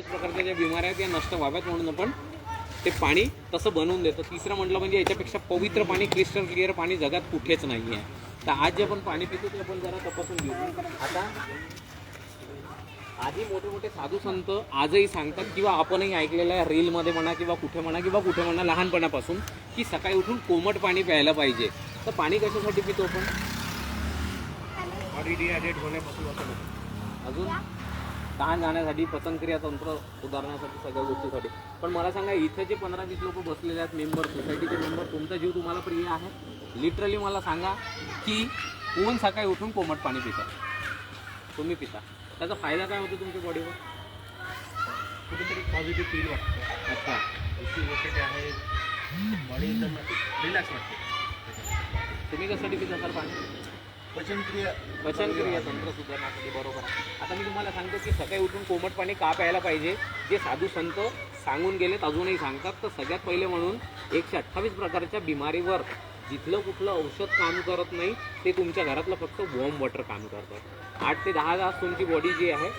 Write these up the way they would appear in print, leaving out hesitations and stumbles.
प्रकारच्या ज्या बिमाऱ्या आहेत त्या नष्ट व्हाव्यात म्हणून आपण ते पाणी तसं बनवून देतो. तिसरं म्हटलं म्हणजे याच्यापेक्षा पवित्र पाणी, क्रिस्टल क्लिअर पाणी जगात कुठेच नाही आहे. तर आज जे आपण पाणी पितो ते आपण जरा तपासून घेऊ. आता आधी मोठे मोठे साधू संत आजही सांगतात किंवा आपणही ऐकलेलं आहे रीलमध्ये म्हणा किंवा कुठे म्हणा लहानपणापासून की सकाळी उठून कोमट पाणी प्यायला पाहिजे. तर पाणी कशासाठी पितो आपण? बॉडी डिहायड्रेट होण्यापासून अजून तहान जाण्यासाठी, पचनक्रिया तंत्र सुधारण्यासाठी, सगळ्या गोष्टीसाठी. पण मला सांगा, इथे जे 15-20 लोक बसलेले आहेत मेंबर, सोसायटीचे मेंबर, तुमचा जीव तुम्हाला प्रिय आहे? लिटरली मला सांगा की कोण सकाळी उठून कोमट पाणी पितात? तुम्ही पिता. त्याचा फायदा काय होतो तुमच्या बॉडीवर? कुठेतरी पॉझिटिव्ह फील वाटतं. अच्छा, दुसरी गोष्ट जी आहे बॉडी एकदम रिलॅक्स वाटते. तुम्ही कशासाठी पिता सर पाणी? पचनक्रिया तंत्र सुधारण्यासाठी. बरोबर आहे. आता मी तुम्हाला सांगतो की सकाळी उठून कोमट पाणी का प्यायला पाहिजे, जे साधू संत सांगून गेलेत, अजूनही सांगतात. तर सगळ्यात पहिले म्हणून 128 प्रकारच्या बिमारीवर जिथलं कुठलं औषध काम करत नाही, ते तुमच्या घरातलं फक्त वॉर्म वॉटर काम करतात. 8 ते 10 तास तुमची बॉडी जी आहे,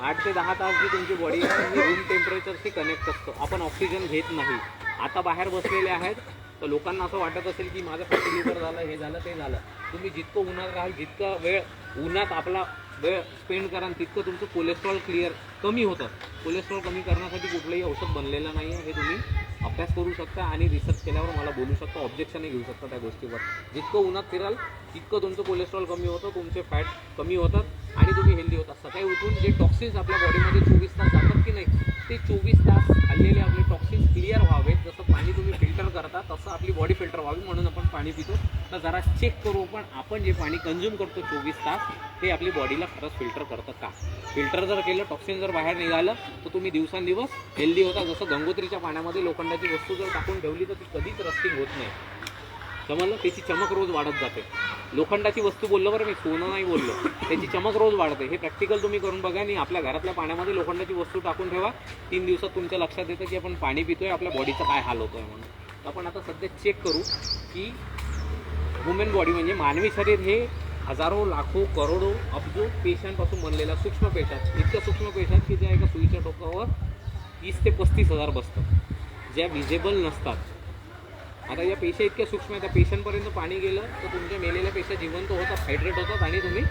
8 ते 10 तास जी तुमची बॉडी आहे ही रूम टेम्परेचरशी कनेक्ट असतं. आपण ऑक्सिजन घेत नाही. आता बाहेर बसलेले आहेत तर लोकांना असं वाटत असेल की माझं फॅटी लिव्हर झालं, हे झालं, ते झालं. तुम्ही जितकं उन्हात राहाल, जितका वेळ उन्हात आपला वेळ स्पेंड कराल, तितकं तुमचं कोलेस्ट्रॉल क्लिअर कमी होतं. कोलेस्ट्रॉल कमी करण्यासाठी कुठलंही औषध बनलेलं नाही आहे. हे तुम्ही अभ्यास करू शकता आणि रिसर्च केल्यावर मला बोलू शकता, ऑब्जेक्शनही घेऊ शकता त्या गोष्टीवर. जितकं उन्हात फिराल तितकं तुमचं कोलेस्ट्रॉल कमी होतं, तुमचे फॅट कमी होतात आणि तुम्ही हेल्दी होतात. सकाळी उठून जे टॉक्सिन्स आपल्या बॉडीमध्ये 24 तास जातात की नाही, ते 24 तास खाल्लेले आपले टॉक्सिन्स क्लिअर व्हावेत. जसं पाणी तुम्ही फिल्टर करता तसं आपली बॉडी फिल्टर व्हावी म्हणून आपण पाणी पितो. तर जरा चेक करू आपण जे पाणी कंझ्युम करतो 24 तास, ते आपली बॉडीला खरंच फिल्टर करतं का? फिल्टर जर केलं, टॉक्सिन जर बाहेर निघालं, तर तुम्ही दिवसांदिवस हेल्दी होता. जसं गंगोत्रीच्या पाण्यामध्ये लोखंडाची वस्तू जर टाकून ठेवली तर ती कधीच रस्टिंग होत नाही. समजलं? त्याची चमक रोज वाढत जाते. लोखंडाची वस्तू बोललो बरं मी, सोनं नाही बोललो. त्याची चमक रोज वाढते. हे प्रॅक्टिकल तुम्ही करून बघा. आणि आपल्या घरातल्या पाण्यामध्ये लोखंडाची वस्तू टाकून ठेवा. 3 दिवसात तुमच्या लक्षात येतं की आपण पाणी पितोय, आपल्या बॉडीचा काय हाल होतोय म्हणून. आपण आता सध्या चेक करू की ह्युमन बॉडी म्हणजे मानवी शरीर हे हजारो, लाखो, करोडो, अब्जो पेशांपासून बनलेला सूक्ष्म पेशा. इतक्या सूक्ष्म पेशात की ज्या एका सुईच्या टोकावर 30 ते 35 हजार बसतं, ज्या विजेबल नसतात. आता या पेशा इतक्या सूक्ष्म आहेत, त्या पेशांपर्यंत पाणी गेलं तर तुमच्या मेलेल्या पेशा जिवंत होतात, हायड्रेट होतात आणि तुम्ही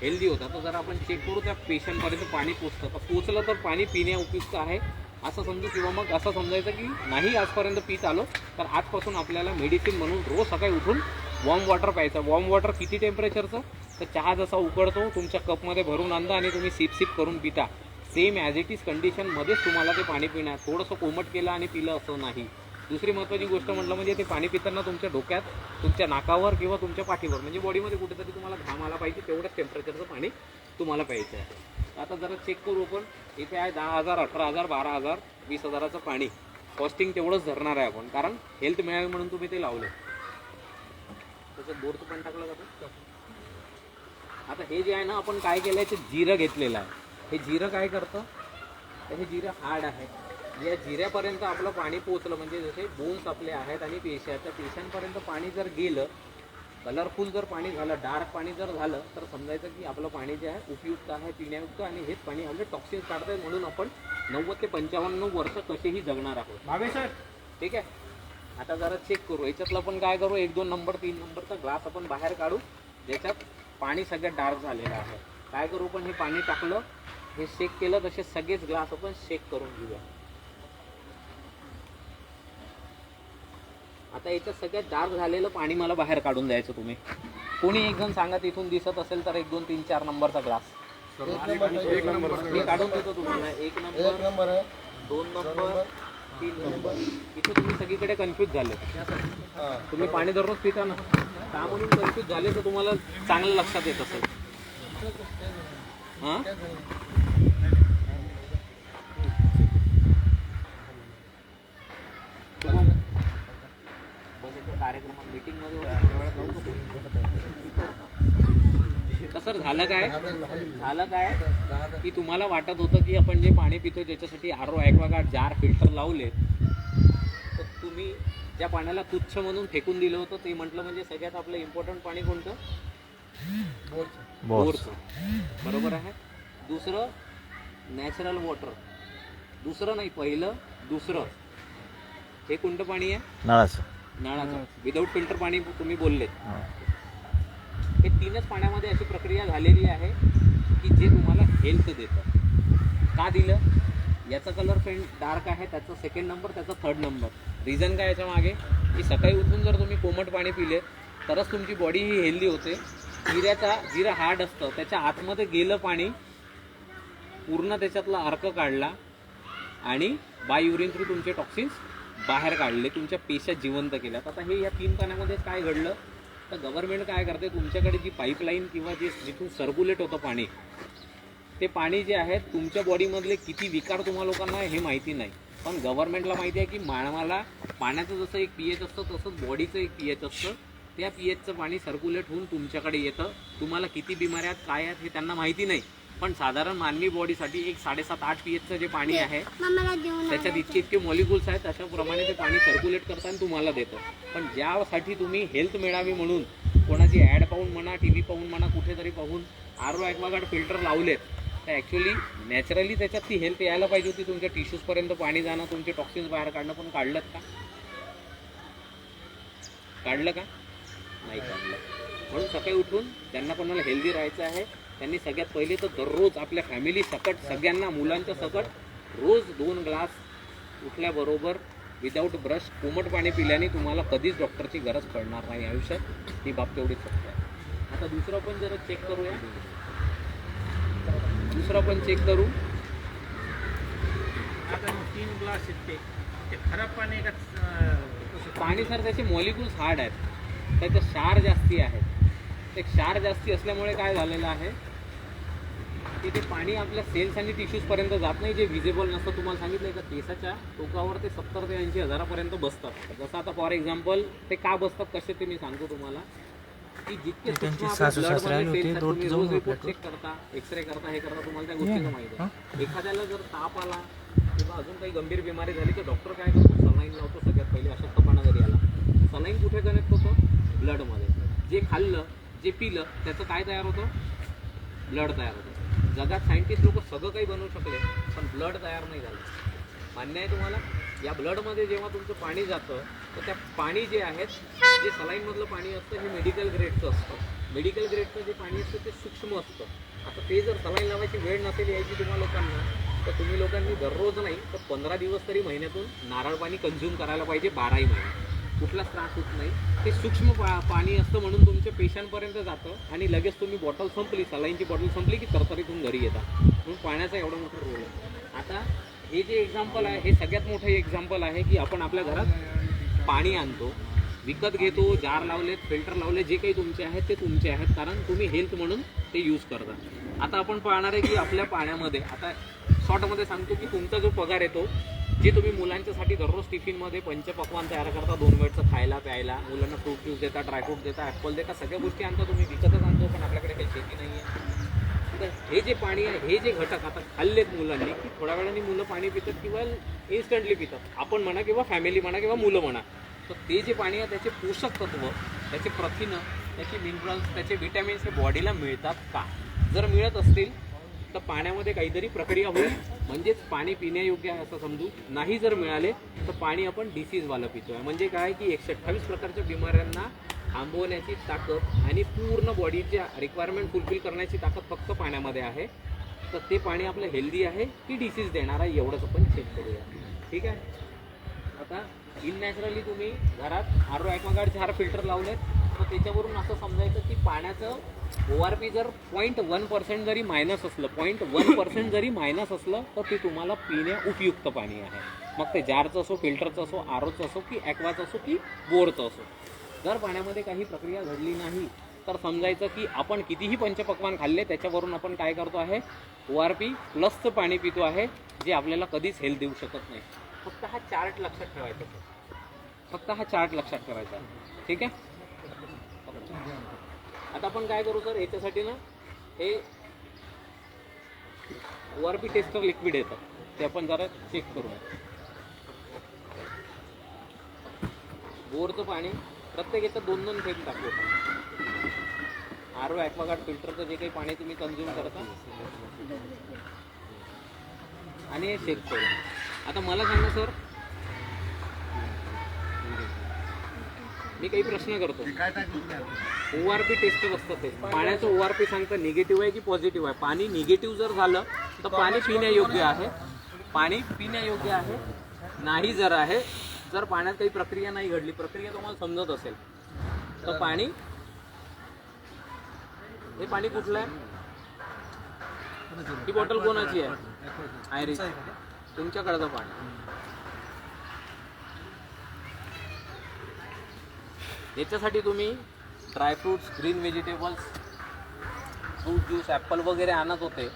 हेल्दी होतात. तर जर आपण चेक करू त्या पेशांपर्यंत पाणी पोचतं का? पोचलं तर पाणी पिण्या उपयुक्त आहे असं समजू, किंवा मग असं समजायचं की नाही आजपर्यंत पीत आलो तर आजपासून आपल्याला मेडिसिन म्हणून रोज सकाळी उठून वॉर्म वॉटर प्यायचं. वॉर्म वॉटर किती टेम्परेचरचं? तर चहा जसा उकडतो तुमच्या कपमध्ये भरून आणता आणि तुम्ही सिप करून पिता, सेम ॲज इट इज कंडिशनमध्येच तुम्हाला ते पाणी पिणार. थोडंसं कोमट केलं आणि पिलं असं नाही. दुसरी महत्त्वाची गोष्ट म्हटलं म्हणजे ते पाणी पिताना तुमच्या डोक्यात, तुमच्या नाकावर किंवा तुमच्या पाठीवर म्हणजे बॉडीमध्ये कुठेतरी तुम्हाला घाम आला पाहिजे, तेवढ्याच टेम्परेचरचं पाणी तुम्हाला प्यायचं आहे. आता जरा चेक करू आपण. इथे आहे 10,000, 18,000, 12,000, 20,000चं पाणी. कॉस्टिंग तेवढंच धरणार आहे आपण, कारण हेल्थ मिळावी म्हणून तुम्ही ते लावलं. त्याच्यात बोरचं पण टाकलं जातं. आता हे जे आहे ना, आपण काय केलं आहे, ते जिरं घेतलेलं आहे. हे जिरं काय करतं, तर हे जिरं हार्ड आहे. या जिऱ्यापर्यंत आपलं पाणी पोचलं म्हणजे जसे बोन्स आपले आहेत आणि पेशा, त्या पेशांपर्यंत पाणी जर गेलं, कलरफुल जर पाणी झालं, डार्क पाणी जर झालं, तर समजायचं की आपलं पाणी जे आहे उपयुक्त आहे, पिण्यायुक्त. आणि हेच पाणी आपले टॉक्सिन्स काढतात म्हणून आपण 90 ते 55 वर्ष कसेही जगणार आहोत. भावे सर, ठीक आहे. आता जरा चेक करू. याच्यातलं आपण काय करू, 1, 2 नंबर, 3 नंबरचा ग्लास आपण बाहेर काढू, ज्याच्यात पाणी सगळ्यात डार्क झालेलं आहे. काय करू, पण हे पाणी टाकलं, हे शेक केलं, तसे सगळेच ग्लास आपण शेक करून घेऊया. आता याच्यात सगळ्यात डार्क झालेलं पाणी मला बाहेर काढून द्यायचं. तुम्ही कोणी एक जण सांगा, तिथून दिसत असेल तर 1, 2, 3, 4 नंबरचा ग्लास एक नंबर मी काढून देतो तुम्हाला. 1 नंबर, 2 नंबर, 3 नंबर. इथे तुम्ही सगळीकडे कन्फ्यूज झाले. तुम्ही पाणी दररोज पिता ना, का म्हणून कन्फ्यूज झाले तर तुम्हाला चांगलं लक्षात येत असेल. हां, कार्यक्रमात मीटिंगमध्ये तर झालं काय की तुम्हाला वाटत होतं की आपण जे पाणी पितो ज्याच्यासाठी RO, ॲक्वागार्ड, जार, फिल्टर लावले, तर तुम्ही ज्या पाण्याला तुच्छ म्हणून फेकून दिलं होतं ते म्हटलं म्हणजे सगळ्यात आपलं इम्पॉर्टंट पाणी कोणतं? बोरचं. बरोबर आहे. दुसरं नॅचरल वॉटर, दुसरं नाही, पहिलं दुसरं. हे कोणतं पाणी आहे? नळाचं विदाऊट फिल्टर पाणी तुम्ही बोललेत. हे तीनच पाण्यामध्ये अशी प्रक्रिया झालेली आहे की जे तुम्हाला हेल्थ देतं. का दिलं? याचा कलर फेंट डार्क आहे, त्याचा सेकंड नंबर, त्याचा थर्ड नंबर. रिझन काय याच्या मागे? की सकाळी उठून जर तुम्ही कोमट पाणी पिले तरच तुमची बॉडी ही हेल्दी होते. जिरं हार्ड असतं, त्याच्या आतमध्ये गेलं पाणी, पूर्ण त्याच्यातला अर्क काढला आणि बाय युरिन थ्रू तुमचे टॉक्सिन्स बाहेर काढले, तुमच्या पेशा जिवंत केल्यात. आता हे या 3 पाण्यामध्ये काय घडलं? तर गव्हर्नमेंट काय करते, तुमच्याकडे जी पाईपलाईन किंवा जिथून सर्क्युलेट होतं पाणी, ते पाणी जे आहे तुमच्या बॉडीमधले किती विकार तुम्हा लोकांना हे माहिती नाही. पण गव्हर्नमेंटला माहिती आहे की मानवाला पाण्याचं जसं एक पीएच असतं तसंच बॉडीचं एक पीएच असतं. त्या पीएचचं पाणी सर्क्युलेट होऊन तुमच्याकडे येतं. तुम्हाला किती बिमाऱ्या आहेत काय आहेत हे त्यांना माहिती नाही. पण साधारण मानवी बॉडीसाठी एक 7.5-8 पीएचचं जे पाणी आहे त्याच्यात इतके मॉलिक्युल्स आहेत, अशाप्रमाणे ते पाणी सर्क्युलेट करतं आणि तुम्हाला देतं. पण ज्यासाठी तुम्ही हेल्थ मिळावी म्हणून कोणाची ॲड पाहून म्हणा, टी व्ही पाहून म्हणा, कुठेतरी पाहून RO ॲक्वागार्ड फिल्टर लावलेत, तर ॲक्च्युली नॅचरली त्याच्यात ती हेल्थ यायला पाहिजे होती. तुमच्या टिश्यूजपर्यंत पाणी जाणं, तुमचे टॉक्सिन्स बाहेर काढणं. पण काढलं का? नाही काढलं. म्हणून सकाळी उठून ज्यांना कोणाला हेल्दी राहायचं आहे त्यांनी सगळ्यात पहिले तर दररोज आपल्या फॅमिली सकट, सगळ्यांना मुलांच्या सकट, रोज 2 ग्लास उठल्याबरोबर विदाऊट ब्रश कोमट पाणी पिल्याने तुम्हाला कधीच डॉक्टरची गरज पडणार नाही आयुष्यात. ही बाब तेवढीच सत्य आहे. आता दुसरं पण जरा चेक करूया. आता 3 ग्लास येते ते खराब पाणी का पाणी सर त्याचे मॉलिक्युल्स हार्ड आहेत, त्याचे क्षार जास्ती आहेत. ते क्षार जास्ती असल्यामुळे काय झालेलं आहे की ते पाणी आपल्या सेल्स आणि टिश्यूजपर्यंत जात नाही, जे विजिबल नसतं. तुम्हाला सांगितलं का केसाच्या टोकावर ते 70 ते 80 हजारापर्यंत बसतात. जसं आता फॉर एक्झाम्पल ते का बसतात कसे ते मी सांगतो तुम्हाला, की जितके तुम्ही रोज रिपोर्ट चेक करता, एक्सरे करता, हे करता, तुम्हाला त्या गोष्टीचं माहिती आहे. एखाद्याला जर ताप आला किंवा अजून काही गंभीर बिमारी झाली तर डॉक्टर काय करतो? सलाईन लावतो. सगळ्यात पहिले अशक्तपणा जरी आला, सलाईन कुठे कनेक्ट होतं? ब्लडमध्ये. जे खाल्लं, जे पिलं, त्याचं काय तयार होतं? ब्लड तयार होतं. जगात सायंटिस्ट लोक सगळं काही बनवू शकले पण ब्लड तयार नाही झालं. मान्य आहे तुम्हाला? या ब्लडमध्ये जेव्हा तुमचं पाणी जातं तर त्या पाणी जे आहेत, जे सलाईनमधलं पाणी असतं हे मेडिकल ग्रेडचं असतं. मेडिकल ग्रेडचं जे पाणी असतं ते सूक्ष्म असतं. आता ते जर सलाईन लावायची वेळ नसेल यायची तुम्हा लोकांना, तर तुम्ही लोकांनी दररोज नाही तर 15 दिवस तरी महिन्यातून नारळ पाणी कंझ्युम करायला पाहिजे 12ही महिने. कुठलाच त्रास होत नाही. ते सूक्ष्म पाणी असतं म्हणून तुमच्या पेशांपर्यंत जातं आणि लगेच तुम्ही बॉटल संपली, सलाईनची बॉटल संपली की तरतरीतून घरी येता. म्हणून पाण्याचा एवढा मोठा रोल आहे. आता हे जे एक्झाम्पल आहे हे सगळ्यात मोठं एक्झाम्पल आहे की आपण आपल्या घरात पाणी आणतो, विकत घेतो, जार लावलेत, फिल्टर लावले, जे काही तुमचे आहेत ते तुमचे आहेत, कारण तुम्ही हेल्थ म्हणून ते यूज करता. आता आपण पाहणार आहे की आपल्या पाण्यामध्ये, आता शॉर्टमध्ये सांगतो की तुमचा जो पगार येतो, जे तुम्ही मुलांच्यासाठी दररोज टिफिनमध्ये पंचपक्वान तयार करता, 2 वेळचं खायला प्यायला, मुलांना फ्रूट ज्यूस देता, ड्रायफ्रूट देता, ॲपल देता, सगळ्या गोष्टी आणता तुम्ही, विकतच आणतो. पण आपल्याकडे काही शेती नाही आहे. तर हे जे पाणी आहे, हे जे घटक आता खाल्लेत मुलांनी, की थोड्या वेळाने मुलं पाणी पितात किंवा इन्स्टंटली पितात, आपण म्हणा किंवा फॅमिली म्हणा किंवा मुलं म्हणा, तर ते जे पाणी आहे त्याचे पोषक तत्व, त्याचे प्रथिनं, त्याचे मिनरल्स, त्याचे विटॅमिन्स हे बॉडीला मिळतात का? जर मिळत असतील तर पाण्यामध्ये काहीतरी प्रक्रिया होईल, म्हणजेच पाणी पिण्यायोग्य आहे असं समजू. नाही जर मिळाले तर पाणी आपण डिसीजवालं पितोय. म्हणजे काय की 128 प्रकारच्या बिमाऱ्यांना थांबवण्याची ताकद आणि पूर्ण बॉडीच्या रिक्वायरमेंट फुलफिल करण्याची ताकद फक्त पाण्यामध्ये आहे. तर ते पाणी आपलं हेल्दी आहे की डिसीज देणार आहे एवढंच आपण चेक करूया. ठीक आहे. आता इननॅचरली तुम्ही घरात RO ॲक्वागार्ड 4 फिल्टर लावलेत, तर त्याच्यावरून असं समजायचं की पाण्याचं ORP जर 0.1% जरी मायनस असलं, 0.1% जरी मायनस असलं तर ते तुम्हाला पिण्या उपयुक्त पाणी आहे. मग ते जारचं असो, फिल्टरचं असो, ROचं असो की ॲक्वाचं असो की बोरचं असो. जर पाण्यामध्ये काही प्रक्रिया घडली नाही तर समजायचं की आपण कितीही पंचपक्वान खाल्ले त्याच्यावरून आपण काय करतो आहे, ORP प्लसचं पाणी पितो आहे, जे आपल्याला कधीच हेल्थ देऊ शकत नाही. फक्त हा चार्ट लक्षात ठेवायचा. फक्त हा चार्ट लक्षात ठेवायचा. ठीक आहे. आता आपण काय करू सर, याच्यासाठी ना हे ORP टेस्टर लिक्विड येतं, ते आपण जरा चेक करू. बोरचं पाणी प्रत्येक याचं 2-2 थेंब टाकू. RO ॲक्वागार्ड फिल्टरचं जे काही पाणी तुम्ही कंझ्युम करता आणि हे चेक करू. आता मला सांगा सर, मी काही प्रश्न करतो. ORP टेस्ट असतं ते पाण्याचं ORP सांगतं निगेटिव्ह आहे की पॉझिटिव्ह आहे. पाणी निगेटिव्ह जर झालं तर पाणी पिण्यायोग्य आहे, पाणी पिण्यायोग्य आहे. नाही जर आहे, जर पाण्यात काही प्रक्रिया नाही घडली, प्रक्रिया तुम्हाला समजत असेल तर पाणी, हे पाणी कुठलं आहे? ही बॉटल कोणाची आहे? आयरिस, तुमच्याकडचं पाणी. याच्यासाठी तुम्ही dry fruits, green vegetables, fruit juice, Apple वगैरे आणत होते,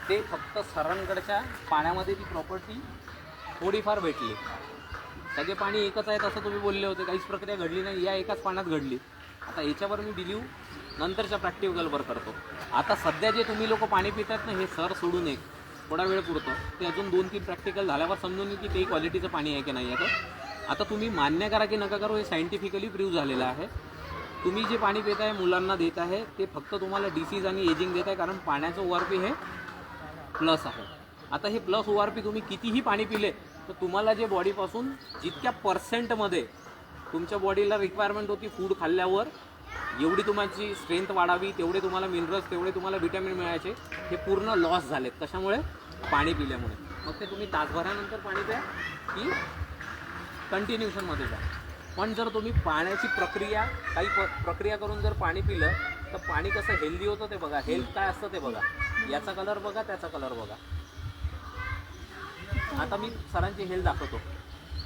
ते फक्त सरांकडच्या पाण्यामध्ये ती प्रॉपर्टी थोडीफार भेटली. सगळे पाणी एकच आहेत असं तुम्ही बोलले होते, काहीच प्रक्रिया घडली नाही, या एकाच पाण्यात घडली. आता याच्यावर मी बिलीव नंतरच्या प्रॅक्टिकलवर करतो. आता सध्या जे तुम्ही लोक पाणी पितात ना, हे सर सोडून एक थोडा वेळ पुरतो, ते अजून 2-3 प्रॅक्टिकल झाल्यावर समजून येईल की ते क्वालिटीचं पाणी आहे की नाही आहे. तर आता तुम्ही मान्य करा की नका करू, हे सायंटिफिकली प्रूव्ह झालेलं आहे. तुम्ही जे पाणी पित आहे, मुलांना देत आहे, ते फक्त तुम्हाला डिसीज आणि एजिंग देत आहे, कारण पाण्याचं ORP हे प्लस आहे. आता हे प्लस ORP तुम्ही कितीही पाणी पिले तर तुम्हाला जे बॉडीपासून जितक्या पर्सेंटमध्ये तुमच्या बॉडीला रिक्वायरमेंट होती फूड खाल्ल्यावर, एवढी तुमची स्ट्रेंथ वाढावी, तेवढे तुम्हाला मिनरल्स, तेवढे तुम्हाला विटॅमिन मिळायचे, हे पूर्ण लॉस झालेत. कशामुळे? पाणी पिल्यामुळे. मग ते तुम्ही तासभरानंतर पाणी प्या की कंटिन्युशनमध्ये जा. पण जर तुम्ही पाण्याची प्रक्रिया, काही प्रक्रिया करून जर पाणी पिलं तर पाणी कसं हेल्दी होतं ते बघा. हेल्थ काय असतं ते बघा. याचा कलर बघा, त्याचा कलर बघा. आता मी सरांची हेल्थ दाखवतो.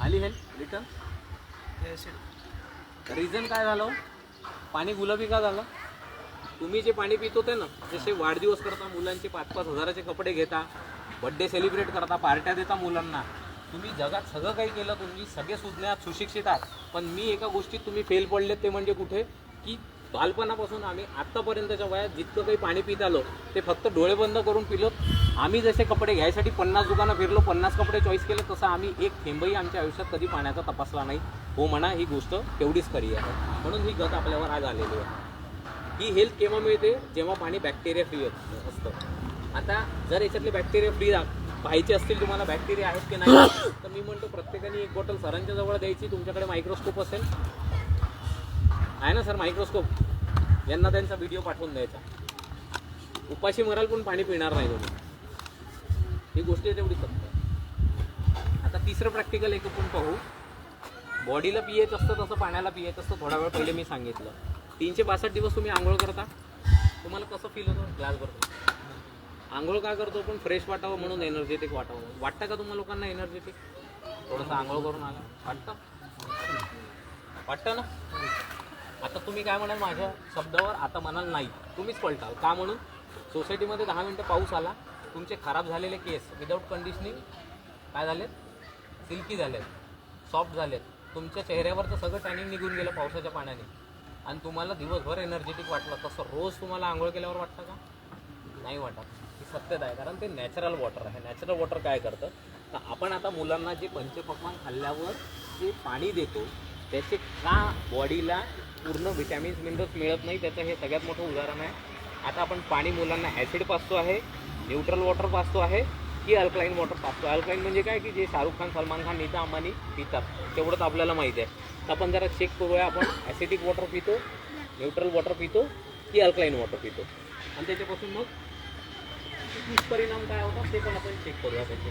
आली हेल्थ रिटर्न. रिझन काय झालं? पाणी गुलाबी का झालं? तुम्ही जे पाणी पित होते ना, जसे वाढदिवस करता, मुलांचे 5-5 हजाराचे कपडे घेता, बड्डे सेलिब्रेट करता, पार्ट्या देता मुलांना, तुम्ही जगात सगळं काही केलं, तुम्ही सगळे सुज्ञात सुशिक्षित आहात, पण मी एका गोष्टीत तुम्ही फेल पडलेत, ते म्हणजे कुठे? की बालपणापासून आम्ही आत्तापर्यंतच्या वयात जितकं काही पाणी पित आलो ते फक्त डोळे बंद करून पिलो. आम्ही जसे कपडे घ्यायसाठी 50 दुकानं फिरलो, 50 कपडे चॉईस केले, तसं आम्ही एक थेंबही आमच्या आयुष्यात कधी पाण्याचा तपासला नाही. हो म्हणा, ही गोष्ट तेवढीच खरी आहे. म्हणून ही गत आपल्यावर आज आलेली आहे. ही हेल्थ केव्हा मिळते? जेव्हा पाणी बॅक्टेरिया फ्री असतं. आता जर याच्यातले बॅक्टेरिया फ्री पाहायचे असतील तुम्हाला बॅक्टेरिया आहेत की नाही, तर मी म्हणतो प्रत्येकाने एक बॉटल सरांच्या जवळ द्यायची. तुमच्याकडे मायक्रोस्कोप असेल, आहे ना सर मायक्रोस्कोप, यांना त्यांचा व्हिडिओ पाठवून द्यायचा. उपाशी मराल पण पाणी पिणार नाही तुम्ही. ही गोष्ट तेवढी सत्य. आता तिसरं प्रॅक्टिकल एक आपण पाहू. बॉडीला पीएच असतं तसं पाण्याला पीएच असतं. थोडा वेळ पहिले मी सांगितलं. 362 दिवस तुम्ही आंघोळ करता, तुम्हाला कसं फील होतं? ग्लास भरतो. आंघोळ का करतो? पण फ्रेश वाटावं म्हणून, एनर्जेटिक वाटावं. वाटतं का तुम्हाला लोकांना एनर्जेटिक? थोडंसं आंघोळ करून आला वाटतं? वाटतं ना? आता तुम्ही काय म्हणाल माझ्या शब्दावर? आता म्हणाल नाही, तुम्हीच पलटाल. का म्हणून? सोसायटीमध्ये 10 मिनटं पाऊस आला, तुमचे खराब झालेले केस विदाऊट कंडिशनिंग काय झालेत? सिल्की झालेत, सॉफ्ट झालेत. तुमच्या चेहऱ्यावरचं सगळं टॅनिंग निघून गेलं पावसाच्या पाण्याने, आणि तुम्हाला दिवसभर एनर्जेटिक वाटलं. तसं रोज तुम्हाला आंघोळ केल्यावर वाटतं का? नाही वाटत. ही सत्यता आहे, कारण ते नॅचरल वॉटर आहे. नॅचरल वॉटर काय करतं? तर आपण आता मुलांना जे पंचपक्वान्न खाल्ल्यावर जे पाणी देतो, त्याचे का बॉडीला पूर्ण विटॅमिन्स, मिनरल्स मिळत नाही, त्याचं हे सगळ्यात मोठं उदाहरण आहे. आता आपण पाणी मुलांना ॲसिड पाजतो आहे, न्यूट्रल वॉटर पाजतो आहे की अल्कलाईन वॉटर पाजतो. अल्कलाईन म्हणजे काय? की जे शाहरुख खान, सलमान खान, नीता अंबानी पितात, तेवढंच आपल्याला माहिती आहे. तर आपण जरा चेक करूया, आपण ॲसिडिक वॉटर पितो, न्यूट्रल वॉटर पितो की अल्कलाईन वॉटर पितो, आणि त्याच्यापासून मग दुष्परिणाम काय होतात ते पण आपण चेक करूया. त्याचे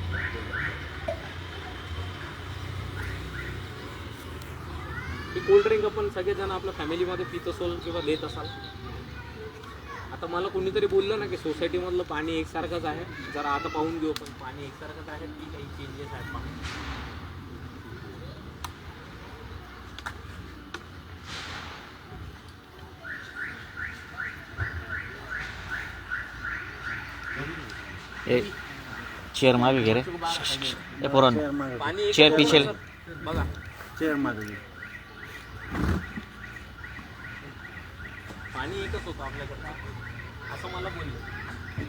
ही कोल्ड्रिंक आपण सगळेजण आपल्या फॅमिलीमध्ये पित असाल किंवा देत असाल. आता मला कोणीतरी बोललं ना की सोसायटीमधलं पाणी एकसारखंच आहे, जरा आता पाहून घेऊ पण पाणी एकसारखंच आहे की काही चेंजेस आहेत पाणी. चेयर मागे घे रे. पोरांनो पाणी चेयर पिछे बघा. चेअर मागे पाणी एकच होतं आपल्याकडं असं मला बोललं.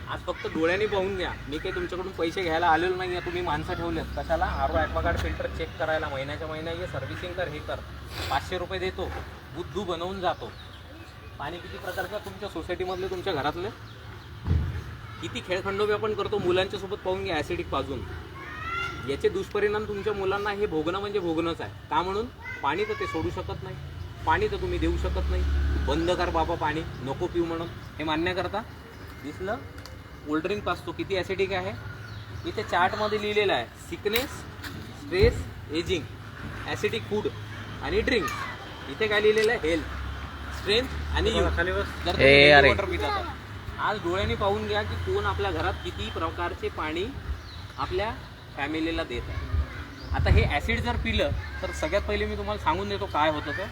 आज फक्त डोळ्यांनी पाहून घ्या. मी काही तुमच्याकडून पैसे घ्यायला आलेलो नाही आहे. तुम्ही माणसं ठेवलेत कशाला? आरो ॲक्वागार्ड फिल्टर चेक करायला. महिन्याच्या महिन्या ये सर्व्हिसिंग कर, हे कर. 500 रुपये देतो, बुद्धू बनवून जातो. पाणी किती प्रकारचं तुमच्या सोसायटीमधले, तुमच्या घरातले? किती खेळखंडोबे आपण करतो मुलांच्या सोबत, पाहून घ्या ॲसिडिक पाजून. याचे दुष्परिणाम तुमच्या मुलांना हे भोगणं म्हणजे भोगणंच आहे. का म्हणून? पाणी तर ते सोडू शकत नाही, पाणी तर तुम्ही देऊ शकत नाही. बंद कर बाबा पाणी, नको पिऊ म्हणून, हे मान्य करता? दिसलं? कोल्ड्रिंक पाजतो किती ॲसिडिक आहे. इथे चार्टमध्ये लिहिलेलं आहे sickness, stress, ageing, acidic food आणि ड्रिंक्स. इथे काय लिहिलेलं आहे? हेल्थ, स्ट्रेंथ आणि youth. जर तुम्ही अरे. वॉटर पिता तर आज डोळ्यांनी पाहून घ्या की कोण आपल्या घरात किती प्रकारचे पाणी आपल्या फॅमिलीला देत आहे. आता हे ॲसिड जर पिलं तर सगळ्यात पहिले मी तुम्हाला सांगून देतो काय होतं. तर